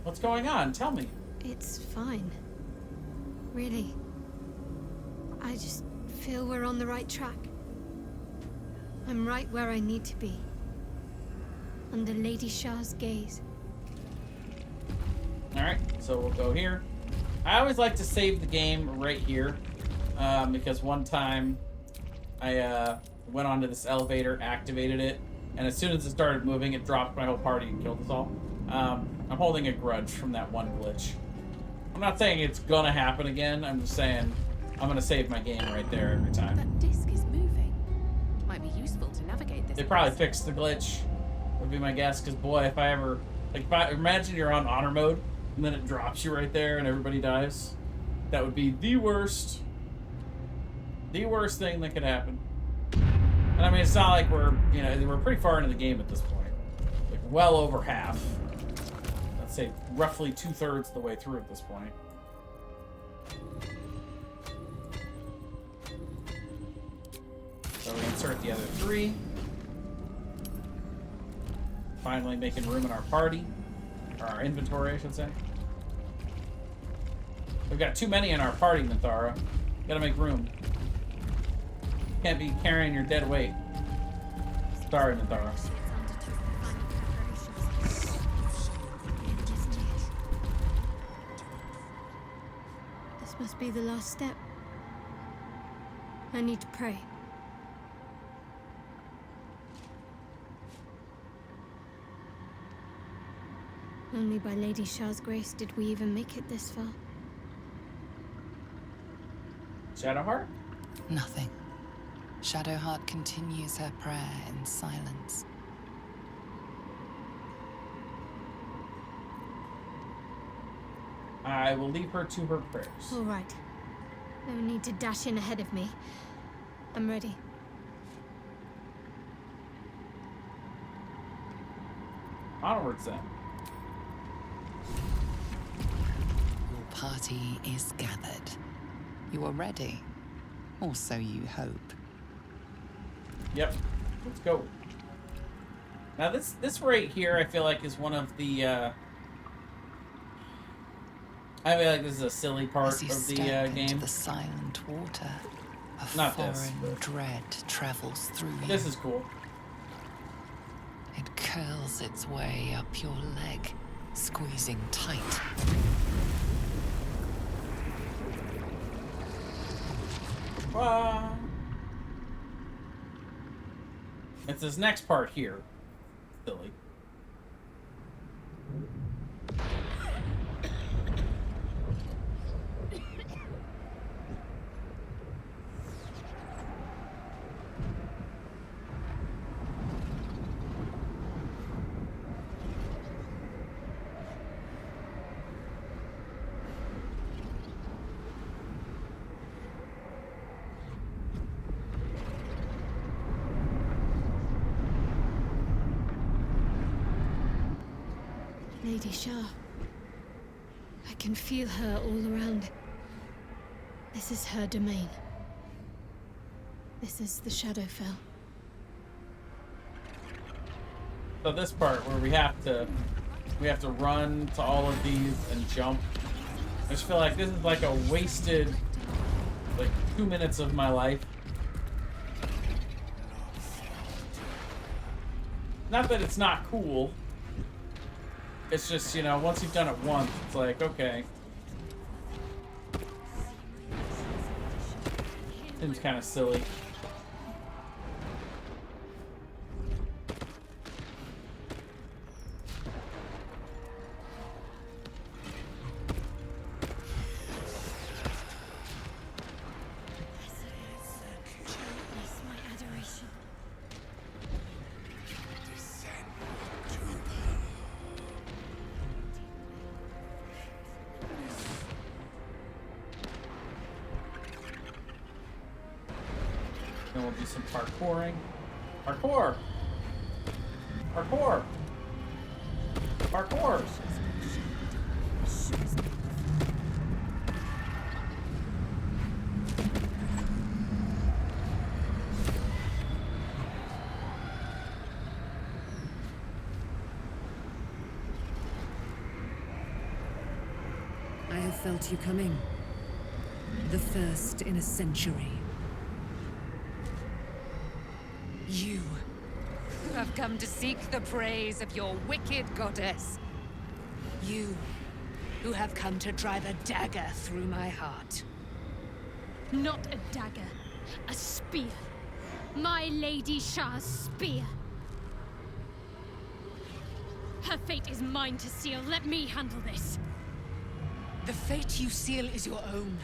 What's going on? Tell me. It's fine. Really. I just feel we're on the right track. I'm right where I need to be. Under Lady Shah's gaze. Alright, so we'll go here. I always like to save the game right here. Because one time I went onto this elevator, activated it, and as soon as it started moving, it dropped my whole party and killed us all. I'm holding a grudge from that one glitch. I'm not saying it's gonna happen again, I'm just saying I'm gonna save my game right there every time. That disc is moving. Might be useful to navigate this. They probably fixed the glitch, would be my guess, because boy, if I ever... Like, imagine you're on honor mode, and then it drops you right there and everybody dies. That would be the worst. The worst thing that could happen. And I mean, it's not like we're pretty far into the game at this point. Like, well over half. Let's say roughly 2/3 the way through at this point. So we insert the other 3. Finally making room in our party. Or our inventory, I should say. We've got too many in our party, Minthara. Gotta make room. Can't be carrying your dead weight. Sorry, Minthara. This must be the last step. I need to pray. Only by Lady Shah's grace did we even make it this far. Shadowheart? Nothing. Shadowheart continues her prayer in silence. I will leave her to her prayers. All right. No need to dash in ahead of me. I'm ready. Onwards then. Your party is gathered. You are ready. Or so you hope. Yep. Let's go. Now this right here, I feel like is one of the. I feel like this is a silly part As you of the step game. into the silent water, a Not foreign this, but dread travels through you. this is cool. It curls its way up your leg, squeezing tight. It's this next part here. Silly. Lady Shah. I can feel her all around. This is her domain. This is the Shadowfell. So this part where we have to run to all of these and jump. I just feel like this is like a wasted, like, 2 minutes of my life. Not that it's not cool. It's just, you know, once you've done it once, it's like, okay. Seems kind of silly. Then we'll do some parkouring. Parkour! Parkour! Parkour! I have felt you coming. The first in a century. You, who have come to seek the praise of your wicked goddess. You, who have come to drive a dagger through my heart. Not a dagger, a spear. My Lady Shah's spear. Her fate is mine to seal. Let me handle this. The fate you seal is your own.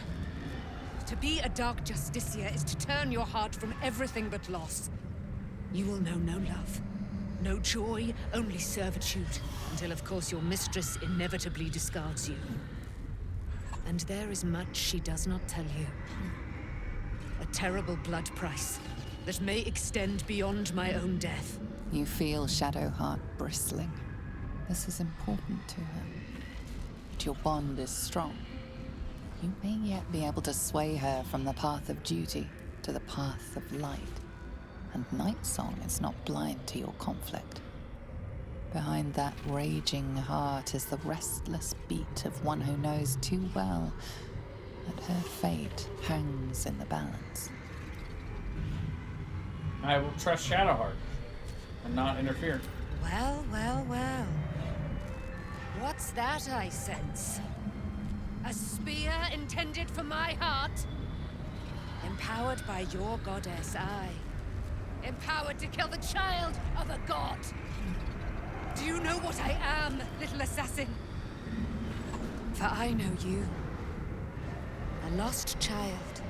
To be a Dark Justiciar is to turn your heart from everything but loss. You will know no love, no joy, only servitude, until of course your mistress inevitably discards you. And there is much she does not tell you. A terrible blood price that may extend beyond my own death. You feel Shadowheart bristling. This is important to her. But your bond is strong. You may yet be able to sway her from the path of duty to the path of light. And Nightsong is not blind to your conflict. Behind that raging heart is the restless beat of one who knows too well that her fate hangs in the balance. I will trust Shadowheart and not interfere. Well, well, well. What's that I sense? A spear intended for my heart? Empowered by your goddess, aye. Empowered to kill the child of a god. Do you know what I am, little assassin? For I know you. A lost child.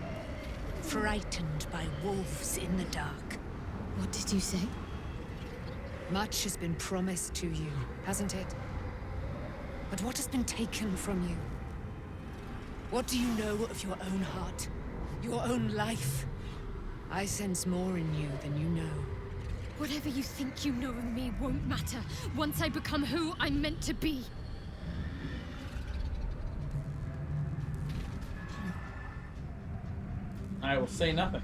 Frightened by wolves in the dark. What did you say? Much has been promised to you, hasn't it? But what has been taken from you? What do you know of your own heart? Your own life? I sense more in you than you know. Whatever you think you know of me won't matter once I become who I'm meant to be. I will say nothing.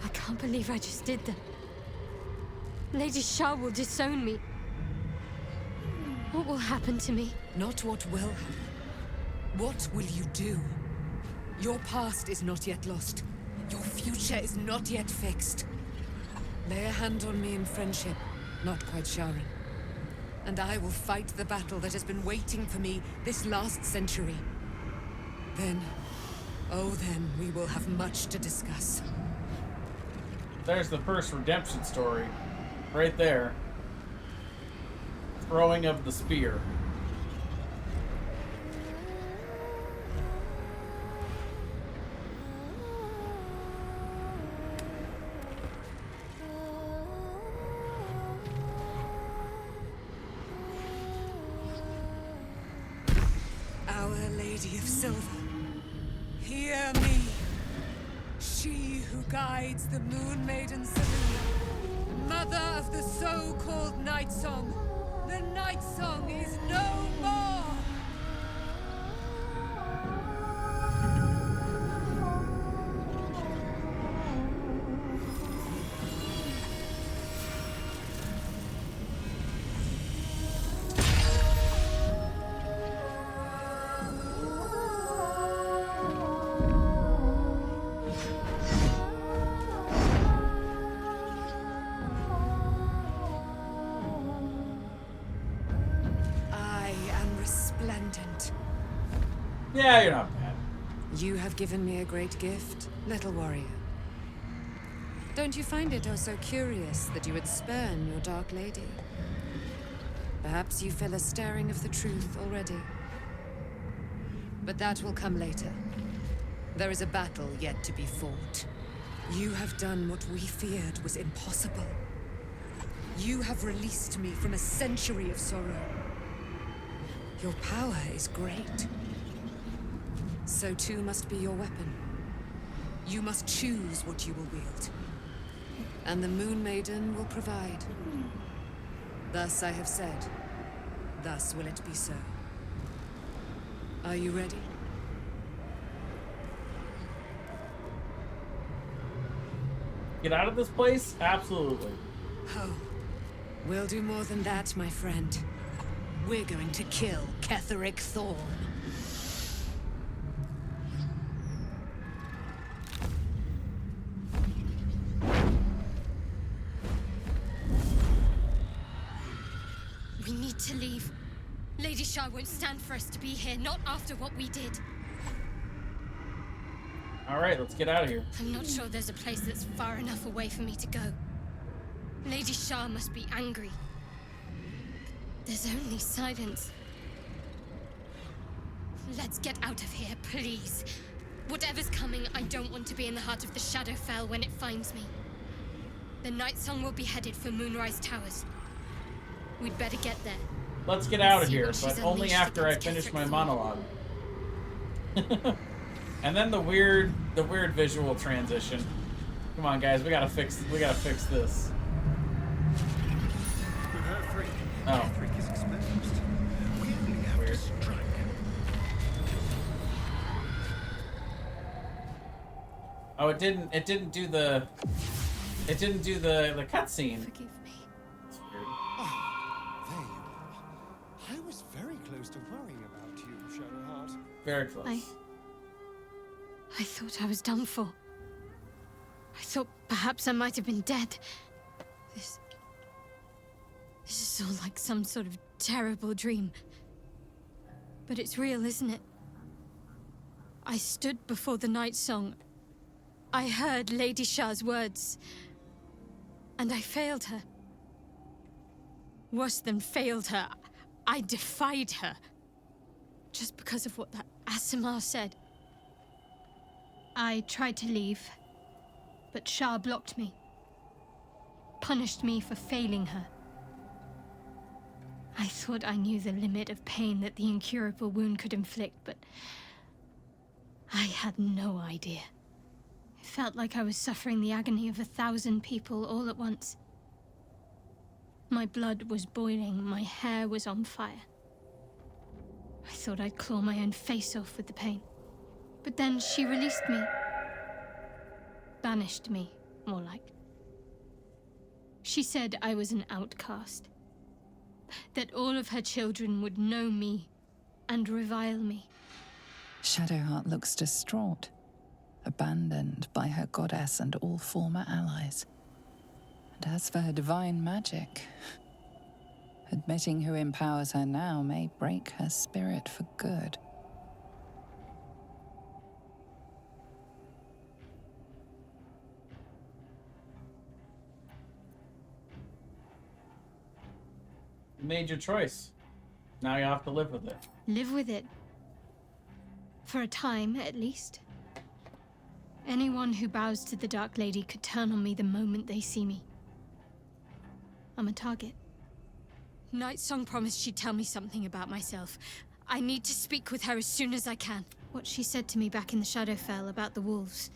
I can't believe I just did that. Lady Shah will disown me. What will happen to me? Not what will happen. What will you do? Your past is not yet lost. Your future is not yet fixed. Lay a hand on me in friendship, not quite Sharon. And I will fight the battle that has been waiting for me this last century. Then, oh then, we will have much to discuss. There's the first redemption story. Right there. Throwing of the spear. Our Lady of Silver, hear me. She who guides the Moon Maiden Serena, mother of the so-called Night Song. The Night Song is no more! Yeah, you're not bad. You have given me a great gift, little warrior. Don't you find it oh so curious that you would spurn your dark lady? Perhaps you feel a stirring of the truth already. But that will come later. There is a battle yet to be fought. You have done what we feared was impossible. You have released me from a century of sorrow. Your power is great. So too must be your weapon. You must choose what you will wield. And the Moon Maiden will provide. Thus I have said. Thus will it be so. Are you ready? Get out of this place? Absolutely. Oh. We'll do more than that, my friend. We're going to kill Ketheric Thorn. We need to leave. Lady Shah won't stand for us to be here, not after what we did. Alright, let's get out of here. I'm not sure there's a place that's far enough away for me to go. Lady Shah must be angry. There's only silence. Let's get out of here, please. Whatever's coming, I don't want to be in the heart of the Shadowfell when it finds me. The Night Song will be headed for Moonrise Towers. We'd better get there. Let's get out of here, but only after I finish my monologue. And then the weird visual transition. Come on, guys, we gotta fix this. Oh. Is exposed. We only have to strike. Oh, it didn't do the cutscene. Forgive me. That's weird. There you are. I was very close to worrying about you, Shadowheart. Very close. I thought I was done for. I thought perhaps I might have been dead. This is all like some sort of terrible dream. But it's real, isn't it? I stood before the Night Song. I heard Lady Shah's words. And I failed her. Worse than failed her, I defied her. Just because of what that Aasimar said. I tried to leave, but Shah blocked me. Punished me for failing her. I thought I knew the limit of pain that the incurable wound could inflict, but I had no idea. It felt like I was suffering the agony of 1,000 people all at once. My blood was boiling, my hair was on fire. I thought I'd claw my own face off with the pain. But then she released me. Banished me, more like. She said I was an outcast. That all of her children would know me and revile me. Shadowheart looks distraught, abandoned by her goddess and all former allies. And as for her divine magic, admitting who empowers her now may break her spirit for good. You made your choice. Now you have to live with it. Live with it. For a time, at least. Anyone who bows to the Dark Lady could turn on me the moment they see me. I'm a target. Nightsong promised she'd tell me something about myself. I need to speak with her as soon as I can. What she said to me back in the Shadowfell about the wolves.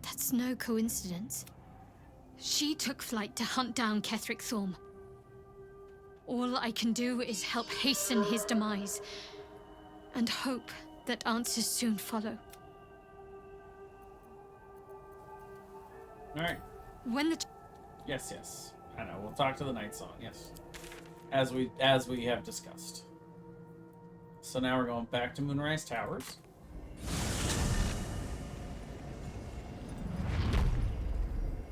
That's no coincidence. She took flight to hunt down Ketheric Thorm. All I can do is help hasten his demise, and hope that answers soon follow. All right. When the... Yes. I know. We'll talk to the Nightsong. Yes. As we have discussed. So now we're going back to Moonrise Towers.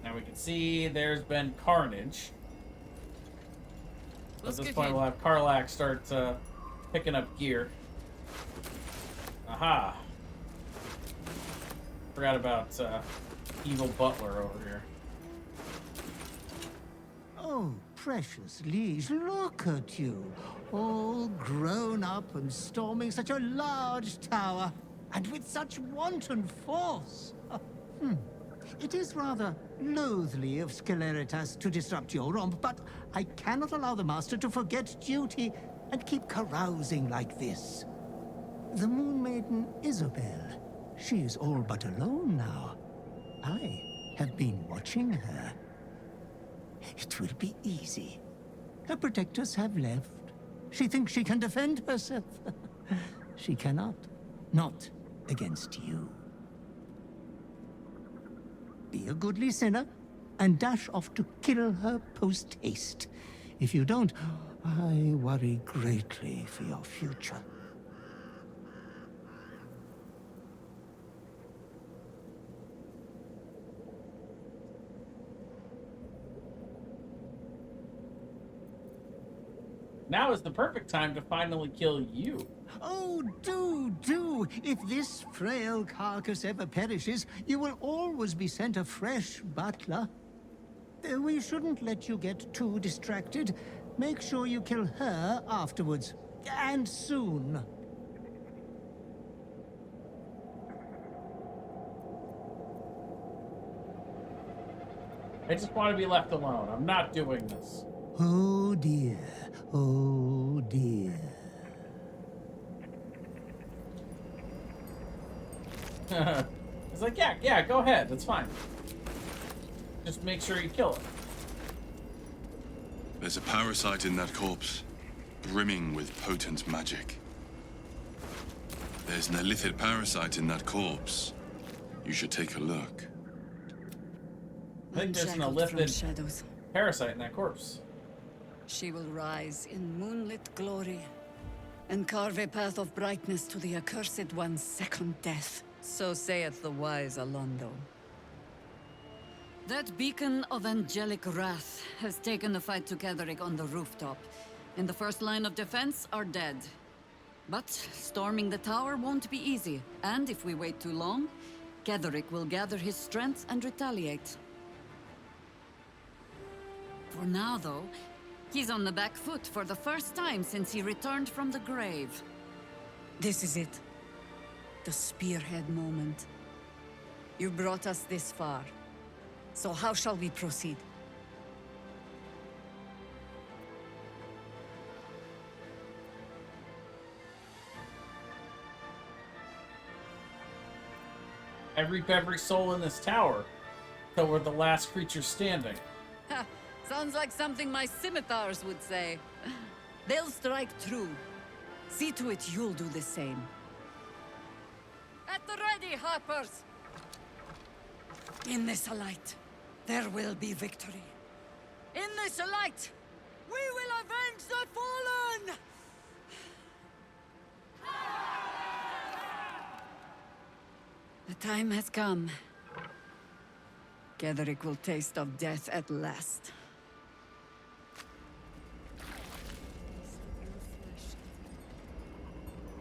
Now we can see there's been carnage. At this point, we'll have Karlach start picking up gear. Aha! Forgot about evil butler over here. Oh, precious liege, look at you. All grown up and storming such a large tower, and with such wanton force. It is rather loathly of Sceleritas to disrupt your romp, but I cannot allow the Master to forget duty and keep carousing like this. The Moon Maiden Isabel, she is all but alone now. I have been watching her. It will be easy. Her protectors have left. She thinks she can defend herself. She cannot. Not against you. Be a goodly sinner, and dash off to kill her post-haste. If you don't, I worry greatly for your future. Now is the perfect time to finally kill you. Oh, do! If this frail carcass ever perishes, you will always be sent a fresh butler. We shouldn't let you get too distracted. Make sure you kill her afterwards. And soon. I just want to be left alone. I'm not doing this. Oh dear. Oh dear. It's like, yeah, go ahead. That's fine. Just make sure you kill it. There's a parasite in that corpse, brimming with potent magic. There's an illithid parasite in that corpse. You should take a look. I think there's an illithid parasite in that corpse. She will rise in moonlit glory and carve a path of brightness to the accursed one's second death. So saith the wise Alondo. That beacon of angelic wrath has taken the fight to Ketheric on the rooftop, and the first line of defense are dead. But storming the tower won't be easy, and if we wait too long, Ketheric will gather his strength and retaliate. For now, though, he's on the back foot for the first time since he returned from the grave. This is it. The spearhead moment. You brought us this far. So how shall we proceed? I reap every soul in this tower till we're the last creature standing. Ha! Sounds like something my scimitars would say. They'll strike true. See to it you'll do the same. At the ready, Harpers! In this light, there will be victory. In this light, we will avenge the fallen! The time has come. Ketheric will taste of death at last.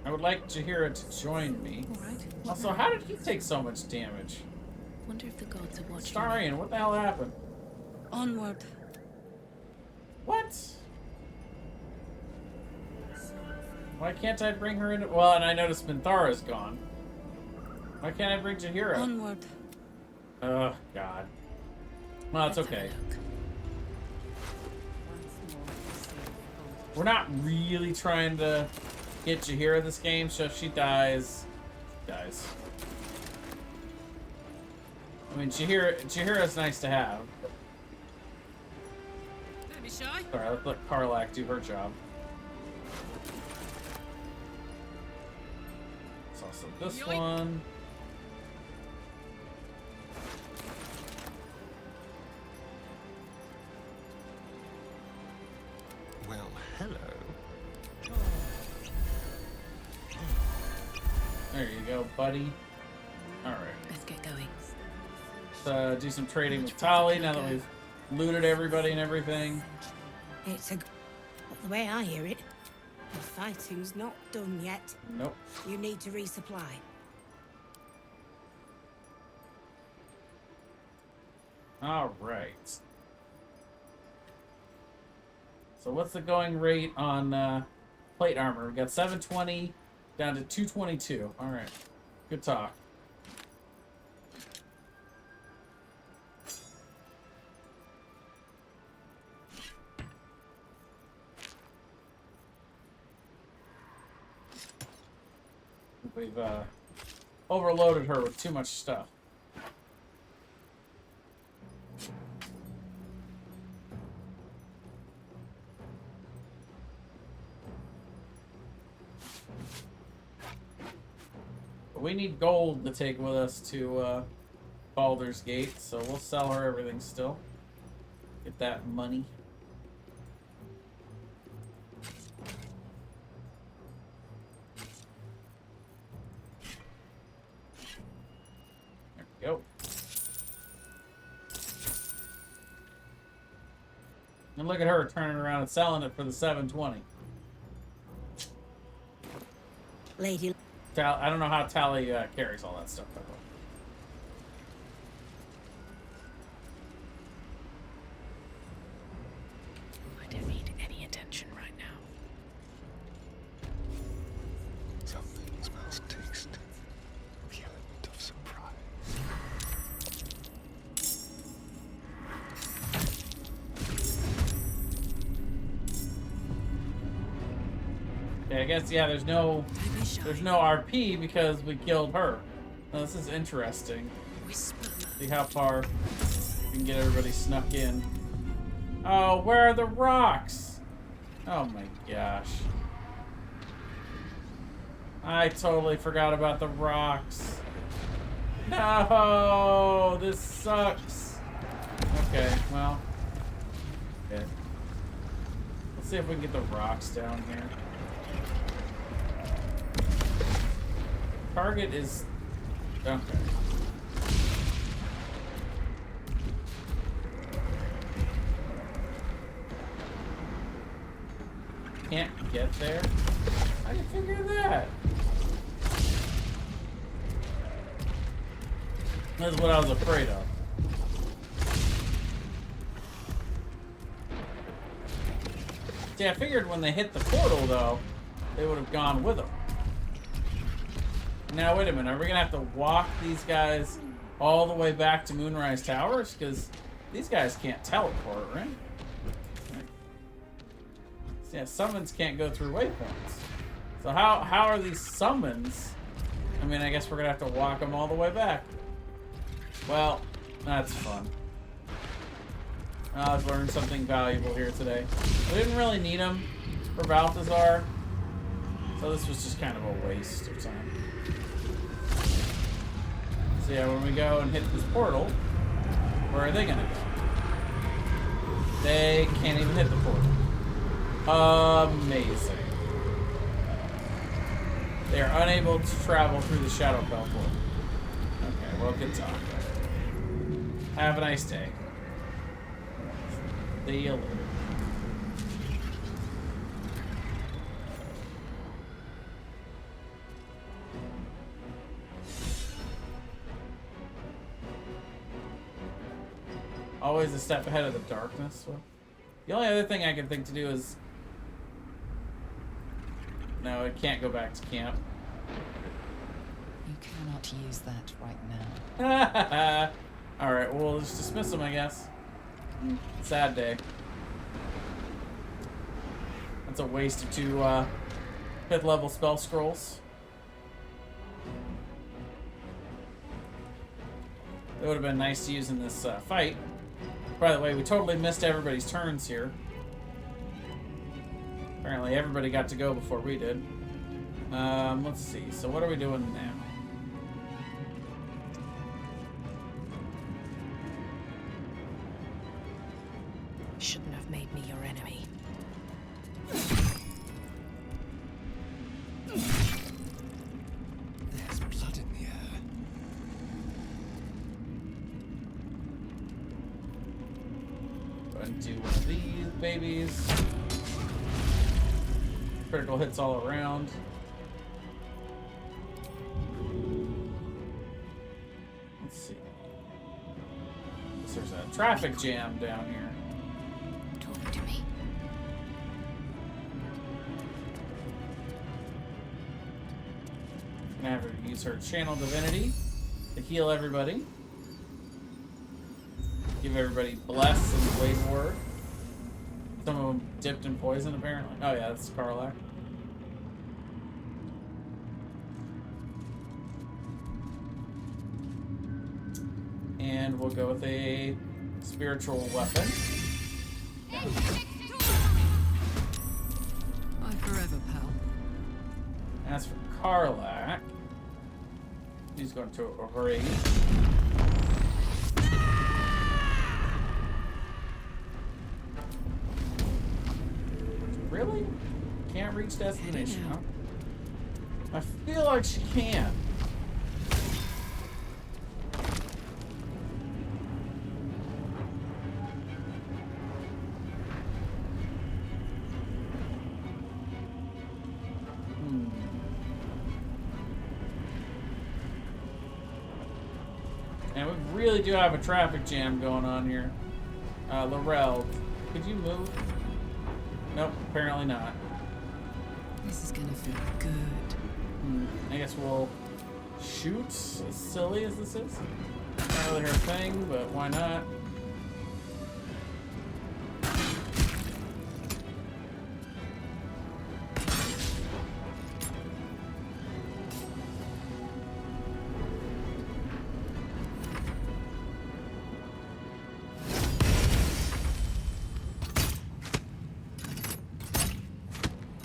I would like Jaheira to join me. Alright. Also, how did he take so much damage? Wonder if the gods are watching. Starian, what the hell happened? Onward. What? Why can't I bring her in? Well, and I noticed Minthara's gone. Why can't I bring Jahira? Onward. Oh, God. Well, it's okay. We're not really trying to get Jahira this game, so if she dies, she dies. I mean, Jahira's nice to have. Don't be shy. Sorry, let's let Karlak do her job. It's also this Yoink. one. Well, hello. There you go, buddy. Alright. Let's get going. Let's do some trading with Tali now that we've looted everybody and everything. It's a... The way I hear it, the fighting's not done yet. Nope. You need to resupply. Alright. So what's the going rate on plate armor? We got 720 down to 222. Alright. Good talk. We've overloaded her with too much stuff. But we need gold to take with us to Baldur's Gate, so we'll sell her everything still. Get that money. Go. And look at her turning around and selling it for the 720. Lady. I don't know how Tali carries all that stuff, by the way. I don't need any attention right now. Something smells tasty. The element of surprise. Okay, I guess yeah. There's no RP because we killed her. Now, this is interesting. See how far we can get everybody snuck in. Oh, where are the rocks? Oh my gosh. I totally forgot about the rocks. No, this sucks. Okay, well. Okay. Let's see if we can get the rocks down here. Target is... Okay. Can't get there? How do you figure that? That's what I was afraid of. See, I figured when they hit the portal, though, they would have gone with them. Now, wait a minute. Are we going to have to walk these guys all the way back to Moonrise Towers? Because these guys can't teleport, right? Yeah, summons can't go through waypoints. So how are these summons? I mean, I guess we're going to have to walk them all the way back. Well, that's fun. I've learned something valuable here today. We didn't really need them for Balthazar. So this was just kind of a waste of time. So yeah, when we go and hit this portal, where are they gonna go? They can't even hit the portal. Amazing. They are unable to travel through the Shadowfell portal. Okay, well, good talk. Have a nice day. See you later. Always a step ahead of the darkness. The only other thing I can think to do is No, it can't go back to camp. You cannot use that right now. Alright, well, we'll just dismiss him, I guess. Sad day. That's a waste of 2 5th level spell scrolls. It would have been nice to use in this fight. By the way, we totally missed everybody's turns here. Apparently everybody got to go before we did. Let's see. So what are we doing now? Shouldn't have made me your enemy. There's blood in the air. Go ahead and do one of these babies. Critical hits all around. Let's see. There's a traffic jam down here. Talk to me. Gonna have her use her channel divinity to heal everybody. Give everybody bless and wave word. Some of them dipped in poison, apparently. Oh yeah, that's Karlak. And we'll go with a spiritual weapon. Bye forever, pal. As for Karlak, he's going to erase. Really? Can't reach destination, huh? I feel like she can. And we really do have a traffic jam going on here. Larelle, could you move? Nope, apparently not. This is gonna feel good. I guess we'll shoot, as silly as this is. Not really her thing, but why not?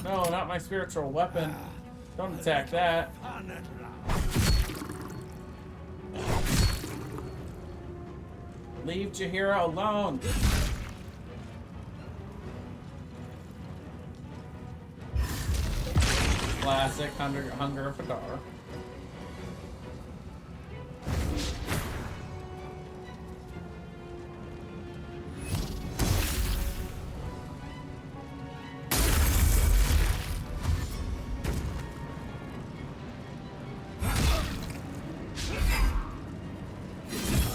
No, not my spiritual weapon. Don't attack that. Leave Jaheira alone. Classic Hunger of Hadar.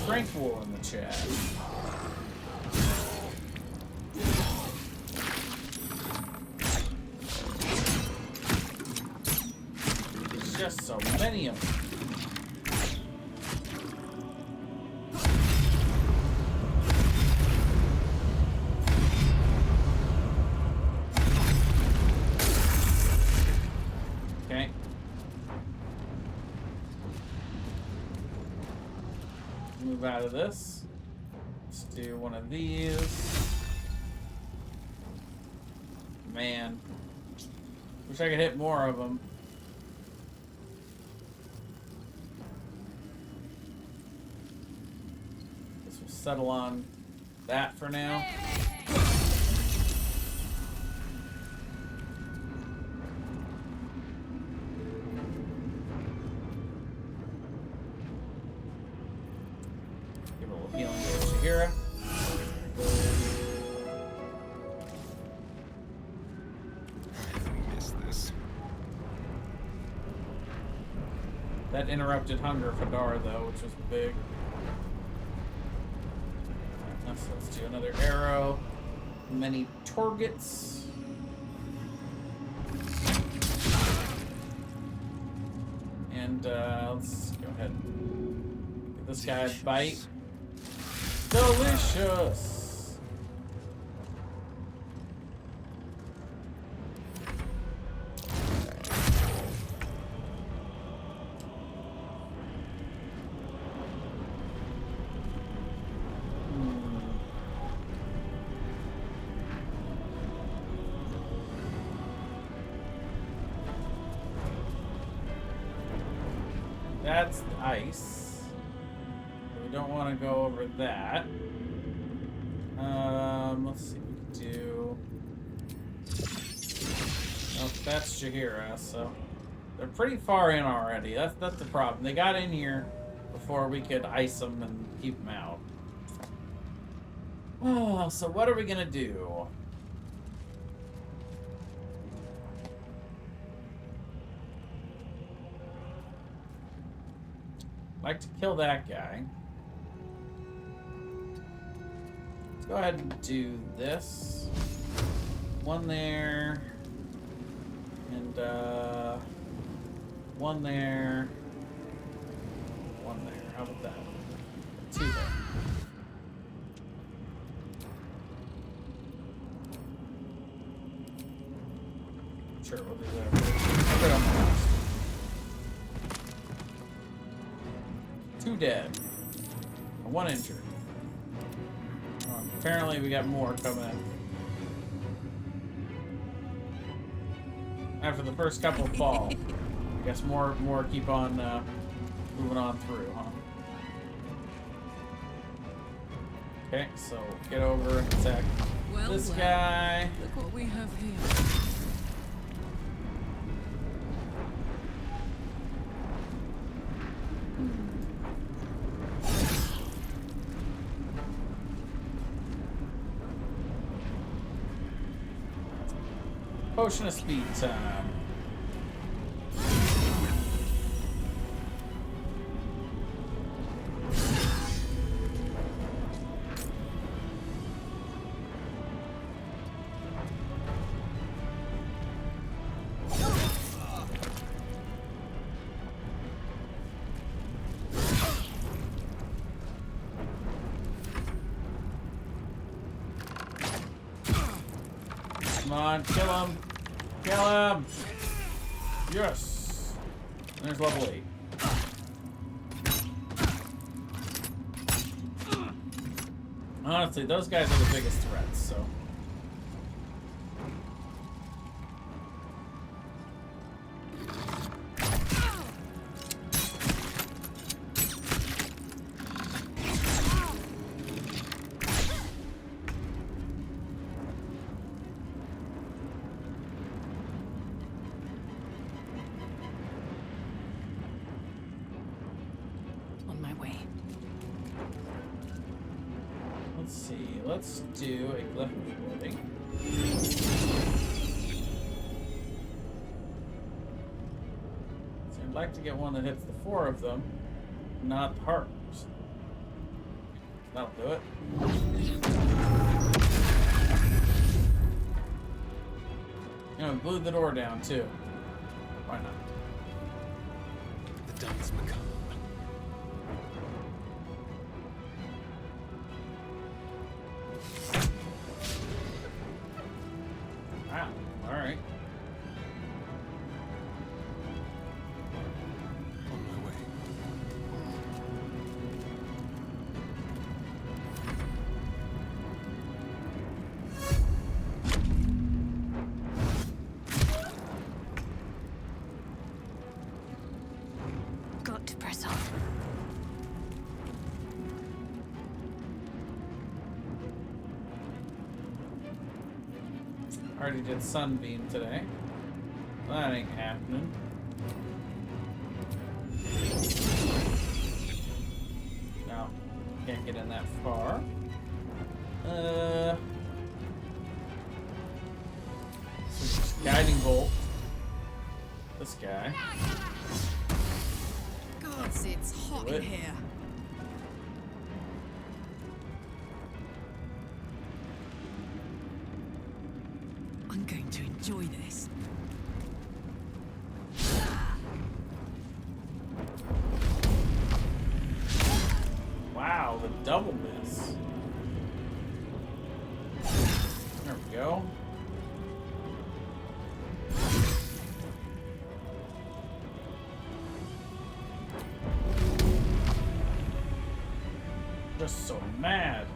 Strength War in the chat. There's just so many of them. Okay. Move out of this. Let's do one of these. Man. Wish I could hit more of them. Guess we'll settle on that for now. Give a little healing to Jaheira. That interrupted Hunger of Hadar, though, which was big. Right, so let's do another arrow. Many targets. And let's go ahead and give this guy a bite. Delicious! That's ice. We don't want to go over that. Let's see what we can do. Oh, that's Jaheira, so they're pretty far in already. That's the problem. They got in here before we could ice them and keep them out. Oh, so what are we gonna do? Like to kill that guy. Let's go ahead and do this. One there. And one there. One there. How about that? Two there. Sure, we'll do that. I'll put it on the last. 2 dead. 1 injured. Apparently we got more coming in. After the first couple fall. I guess more keep on moving on through, huh? Okay, so get over and attack this guy. Look what we have here. Potion of speed time. Come on, kill him. Kill him! Yes! And there's level 8. Honestly, those guys are the biggest threats, so. Let's see. Let's do a glyph of floating. So I'd like to get one that hits the 4 of them, not the harpers. That'll do it. You know, glue the door down too. Why not? The dance macabre. Wow, alright. On my way. Got to press on. Already did Sunbeam today. Well, that ain't happening. No, can't get in that far. Just guiding bolt. This guy. Gods, it's hot in here. I'm going to enjoy this. with a double miss. There we go. Just so mad.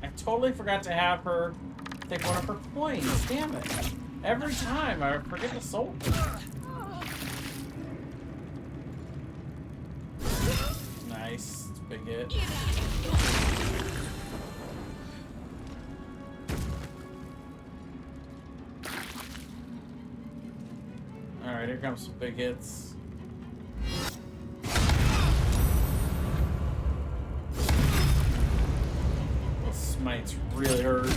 I totally forgot to have her take one of her coins. Damn it. Every time I forget to soul her. Nice. It's a big hit. Alright, here comes some big hits. Those smites really hurt.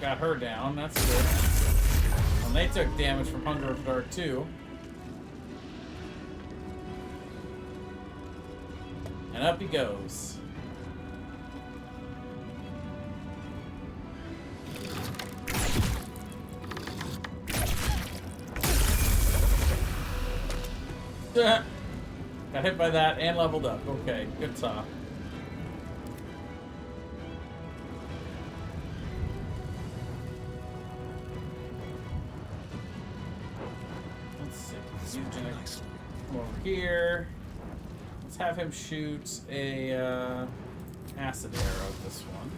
Got her down, that's good. And they took damage from Hunger of Dark too. And up he goes. Got hit by that and leveled up. Okay, good talk. Come over here. Let's have him shoot a acid arrow at this one.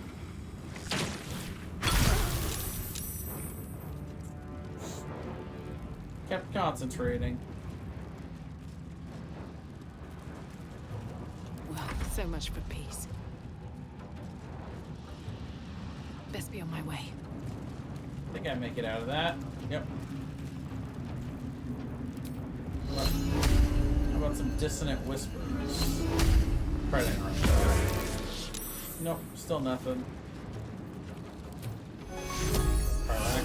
Kept concentrating. Well, so much for peace. Best be on my way. I think I make it out of that. Yep. How about some dissonant whispers? Try to interrupt that. Nope, still nothing. Alright.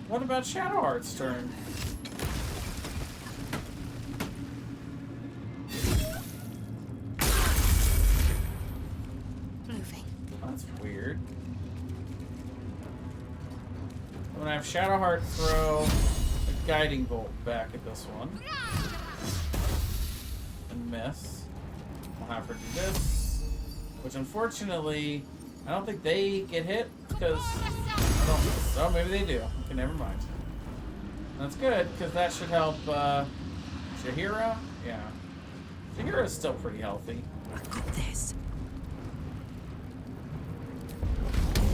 What about Shadowheart's turn? Moving. Oh, that's weird. I'm gonna have Shadowheart throw a guiding bolt back at this one. And miss. I'll have her do this. Which unfortunately, I don't think they get hit because I don't. Oh, maybe they do. Okay, never mind. That's good because that should help Shahira. Yeah, Shahira's still pretty healthy. I got this.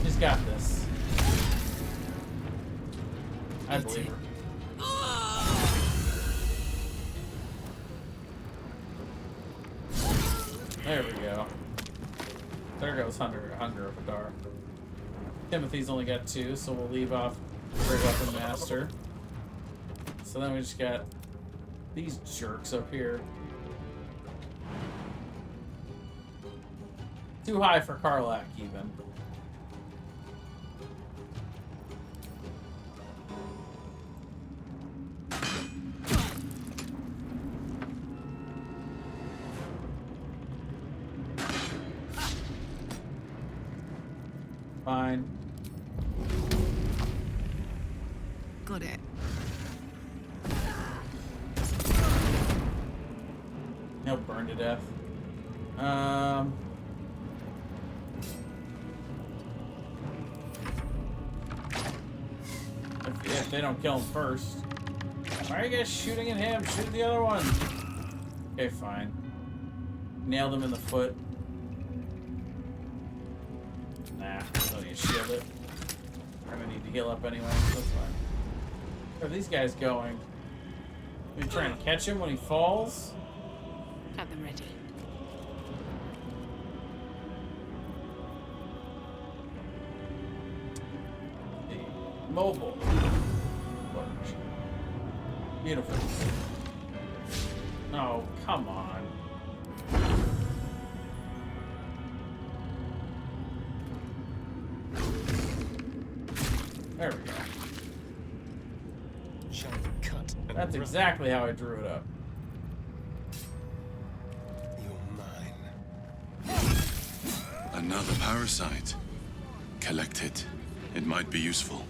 She's got this. I believe her. There we go. There goes Hunger of Adar. Timothy's only got 2, so we'll leave off Great Weapon Master. So then we just got these jerks up here. Too high for Karlach, even. Fine. Got it. He'll burn to death. If they don't kill him first. Why are you guys shooting at him? Shoot the other one. Okay, fine. Nailed him in the foot. Nah, don't need to shield it. I'm gonna need to heal up anyway. That's fine. Where are these guys going? Are you trying to catch him when he falls? Have them ready. The mobile. Beautiful. Oh, come on. There we go. Cut and That's exactly how I drew it up. You're mine. Another parasite. Collect it. It might be useful.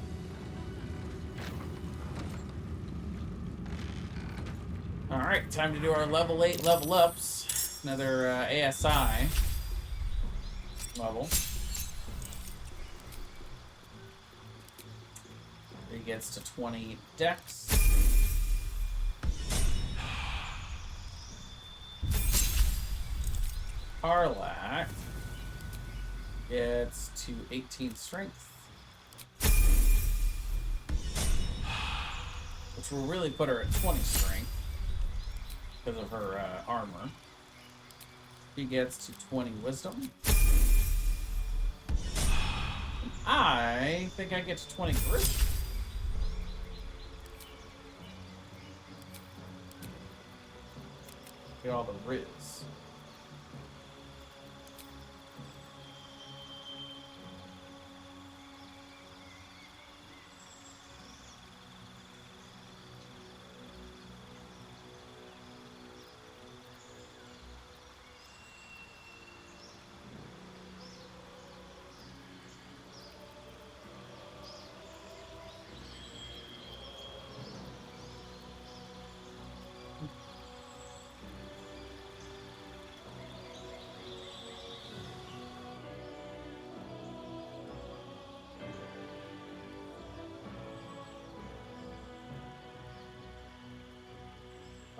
Alright, time to do our level 8 level ups. Another ASI level. He gets to 20 dex. Karlak gets to 18 strength. Which will really put her at 20 strength because of her armor. She gets to 20 wisdom. I think I get to 20 grit. Get all the riz.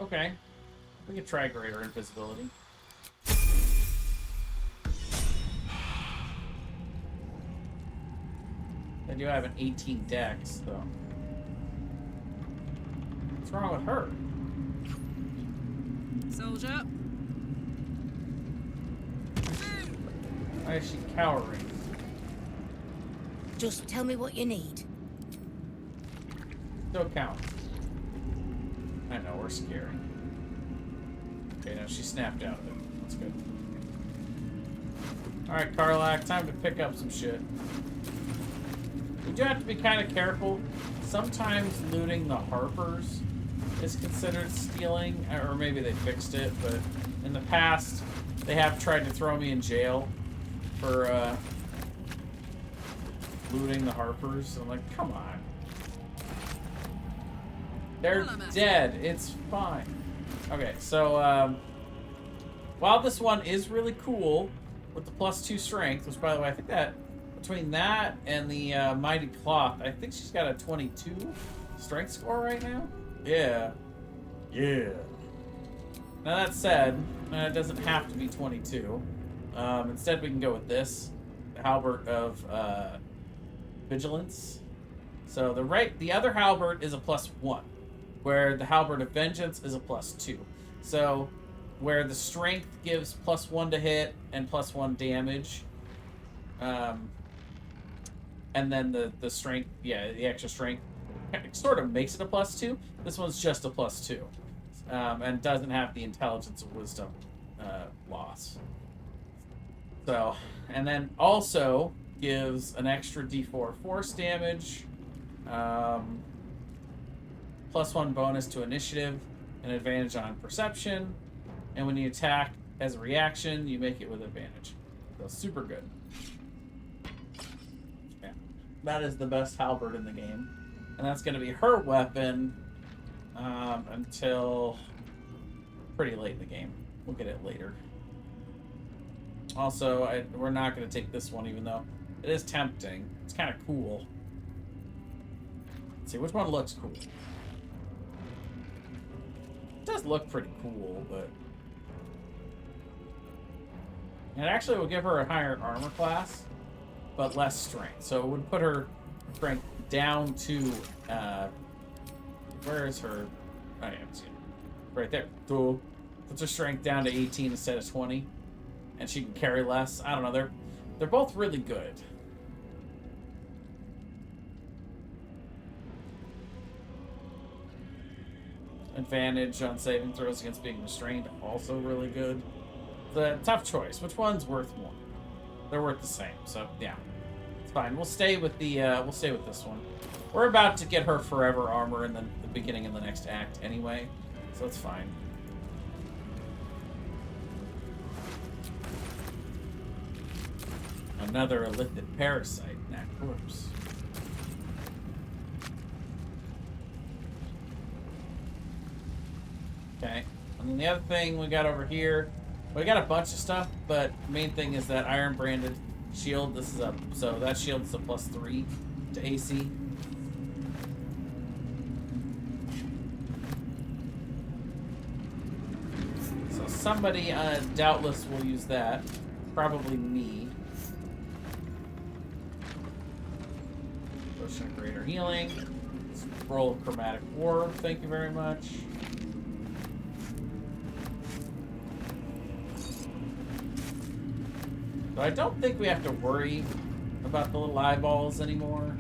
Okay. We can try greater invisibility. I do have an 18 dex, though. What's wrong with her? Soldier. Why is she cowering? Just tell me what you need. Still counts. I know, we're scary. Okay, now she snapped out of it. That's good. Alright, Karlak, time to pick up some shit. You do have to be kind of careful. Sometimes looting the Harpers is considered stealing, or maybe they fixed it, but in the past, they have tried to throw me in jail for looting the Harpers. I'm like, come on. They're dead. It's fine. Okay, so, while this one is really cool with the +2 strength, which, by the way, I think that between that and the Mighty Cloth, I think she's got a 22 strength score right now. Yeah. Yeah. Now, that said, it doesn't have to be 22. Instead, we can go with this. The Halberd of Vigilance. So, the other Halberd is a +1. Where the Halberd of Vengeance is a +2. So, where the strength gives +1 to hit and +1 damage, and then the strength, the extra strength sort of makes it a +2. This one's just a +2, and doesn't have the intelligence or wisdom loss. So, and then also gives an extra D4 force damage. +1 bonus to initiative, an advantage on perception, and when you attack as a reaction, you make it with advantage. So super good. Yeah, that is the best halberd in the game, and that's going to be her weapon until pretty late in the game. We'll get it later. Also, we're not going to take this one, even though it is tempting. It's kind of cool. Let's see which one looks cool. It does look pretty cool, but it actually will give her a higher armor class, but less strength. So it would put her strength down to where is her? Oh, yeah, see it. Right there. So puts her strength down to 18 instead of 20, and she can carry less. I don't know. They're both really good. advantage on saving throws against being restrained, also really good. The tough choice. Which one's worth more? They're worth the same. So yeah, it's fine. We'll stay with the we'll stay with this one. We're about to get her forever armor in the beginning of the next act anyway, so it's fine. Another elithid parasite in that corpse. Okay, and then the other thing we got over here, we got a bunch of stuff, but the main thing is that iron branded shield. This is a, so that shield is a +3 to AC. So somebody doubtless will use that, probably me. Potion of greater healing, scroll of chromatic orb. Thank you very much. So I don't think we have to worry about the little eyeballs anymore.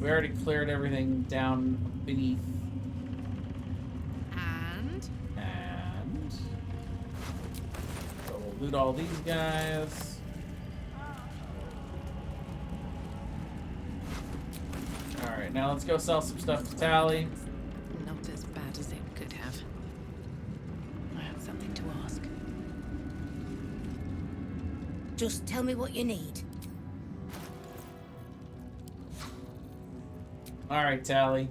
We already cleared everything down beneath. And so we'll loot all these guys. Alright, now let's go sell some stuff to Tally. Not as bad as it could have. I have something to ask. Just tell me what you need. All right, Tally.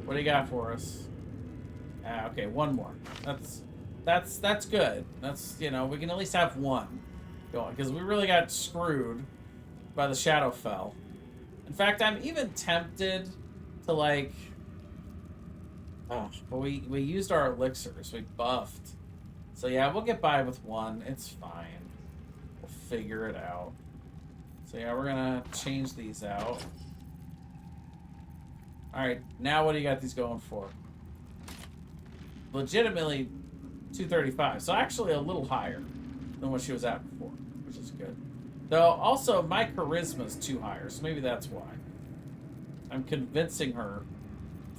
What do you got for us? Okay, one more. That's good. That's, you know, we can at least have one going because we really got screwed by the Shadowfell. In fact, I'm even tempted to like. Oh, but we used our elixirs. We buffed. So yeah, we'll get by with one. It's fine. We'll figure it out. So yeah, we're gonna change these out. Alright, now what do you got these going for? Legitimately 235. So actually a little higher than what she was at before, which is good. Though also my charisma's too higher, so maybe that's why. I'm convincing her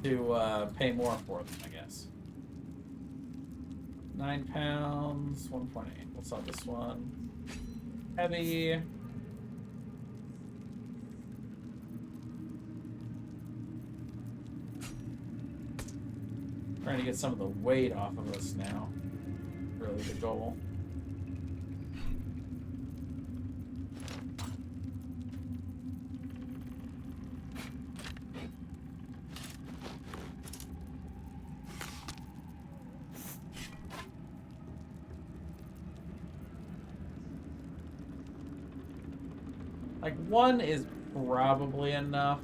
to pay more for them, I guess. 9 pounds, 1.8. We'll sell this one. Heavy. Trying to get some of the weight off of us now. Really the goal. Like, one is probably enough,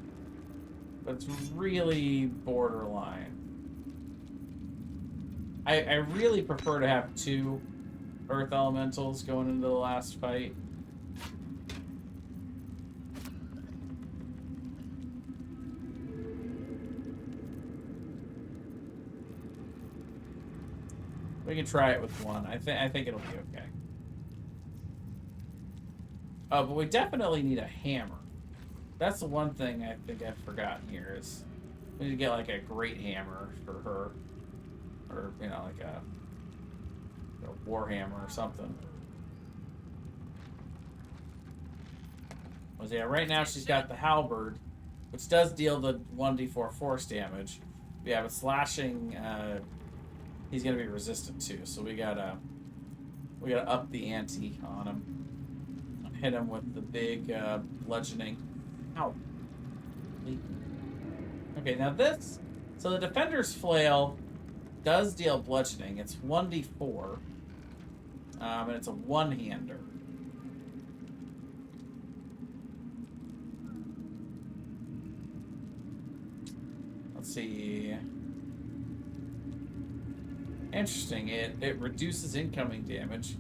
but it's really borderline. I really prefer to have 2 Earth Elementals going into the last fight. We can try it with 1. I think it'll be okay. Oh, but we definitely need a hammer. That's the one thing I think I've forgotten here is we need to get like a great hammer for her. Or, you know, like a warhammer or something. Well, yeah, right now she's got the halberd, which does deal the 1d4 force damage. Yeah, but slashing, he's gonna be resistant too. So we gotta up the ante on him. Hit him with the big bludgeoning. Ow. Okay, now this. So the defender's flail does deal bludgeoning. It's 1d4. And it's a one-hander. Let's see. Interesting. It reduces incoming damage.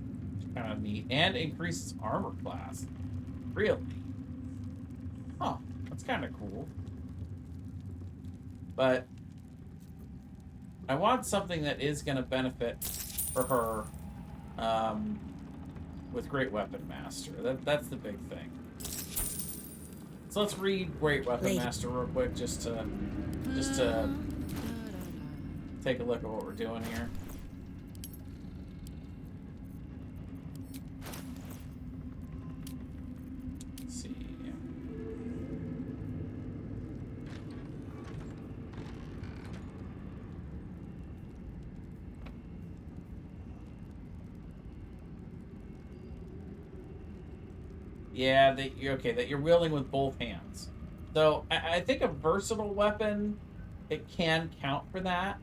Kind of neat. And increases armor class. Really? Huh. That's kind of cool. But I want something that is going to benefit for her with Great Weapon Master. That's the big thing. So let's read Great Weapon Master real quick, just to take a look at what we're doing here. Let's see. Yeah, that you're wielding with both hands. So I think a versatile weapon, it can count for that.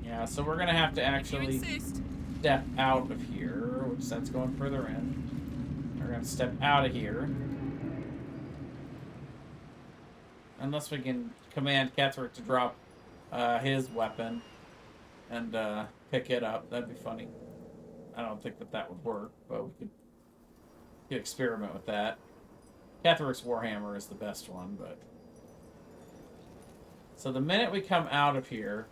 Yeah, so we're gonna have to actually step out of here, which that's going further in. We're gonna step out of here. Unless we can command Ketherick to drop his weapon and pick it up. That'd be funny. I don't think that would work, but we could experiment with that. Ketherick's Warhammer is the best one, but... So the minute we come out of here,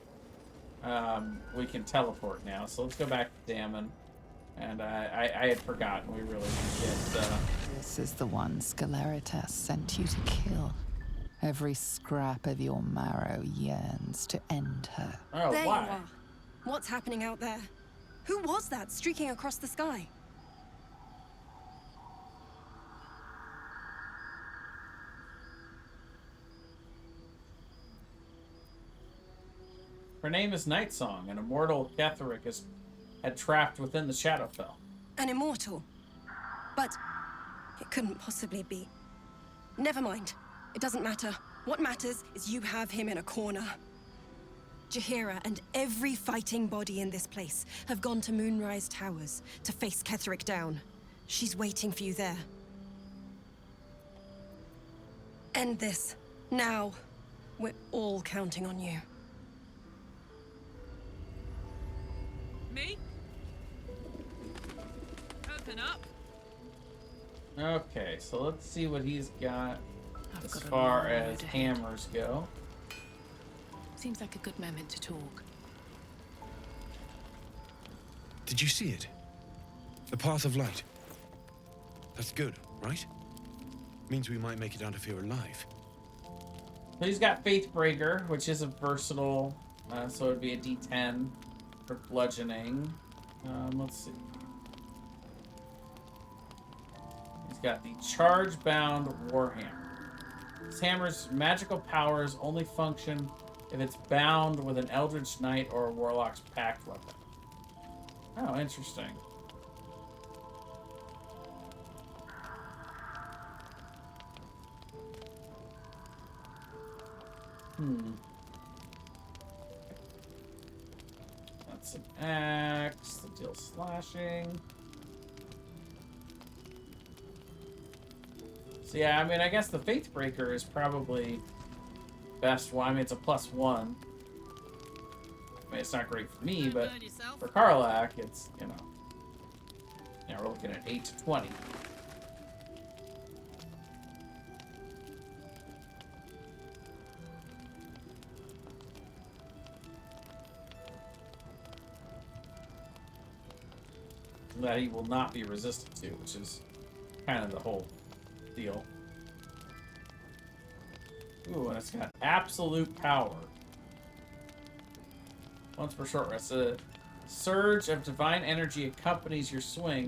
we can teleport now. So let's go back to Damon. And I had forgotten. We really need to get... This is the one Sceleritas sent you to kill. Every scrap of your marrow yearns to end her. Oh, there why? you are. What's happening out there? Who was that streaking across the sky? Her name is Nightsong, an immortal Ketherick had trapped within the Shadowfell. An immortal? But it couldn't possibly be. Never mind. It doesn't matter. What matters is you have him in a corner. Jaheira and every fighting body in this place have gone to Moonrise Towers to face Ketherick down. She's waiting for you there. End this. Now. We're all counting on you. Me? Open up. Okay, so let's see what he's got as got a far long as road ahead. hammers go. Seems like a good moment to talk. Did you see it? The path of light. That's good, right? Means we might make it out of here alive. So he's got Faithbreaker, which is a versatile, so it'd be a D10 for bludgeoning. Let's see. He's got the Charge-Bound Warhammer. This hammer's magical powers only function if it's bound with an Eldritch Knight or a Warlock's Pact weapon. Oh, interesting. That's an axe that deals slashing. So yeah, I mean, I guess the Faithbreaker is probably best one. I mean, it's a +1. I mean, it's not great for me, but for Karlach, it's, you know. Yeah, we're looking at 8 to 20. That he will not be resistant to, which is kind of the whole deal. Ooh, and it's got absolute power. Once per short rest, a surge of divine energy accompanies your swing.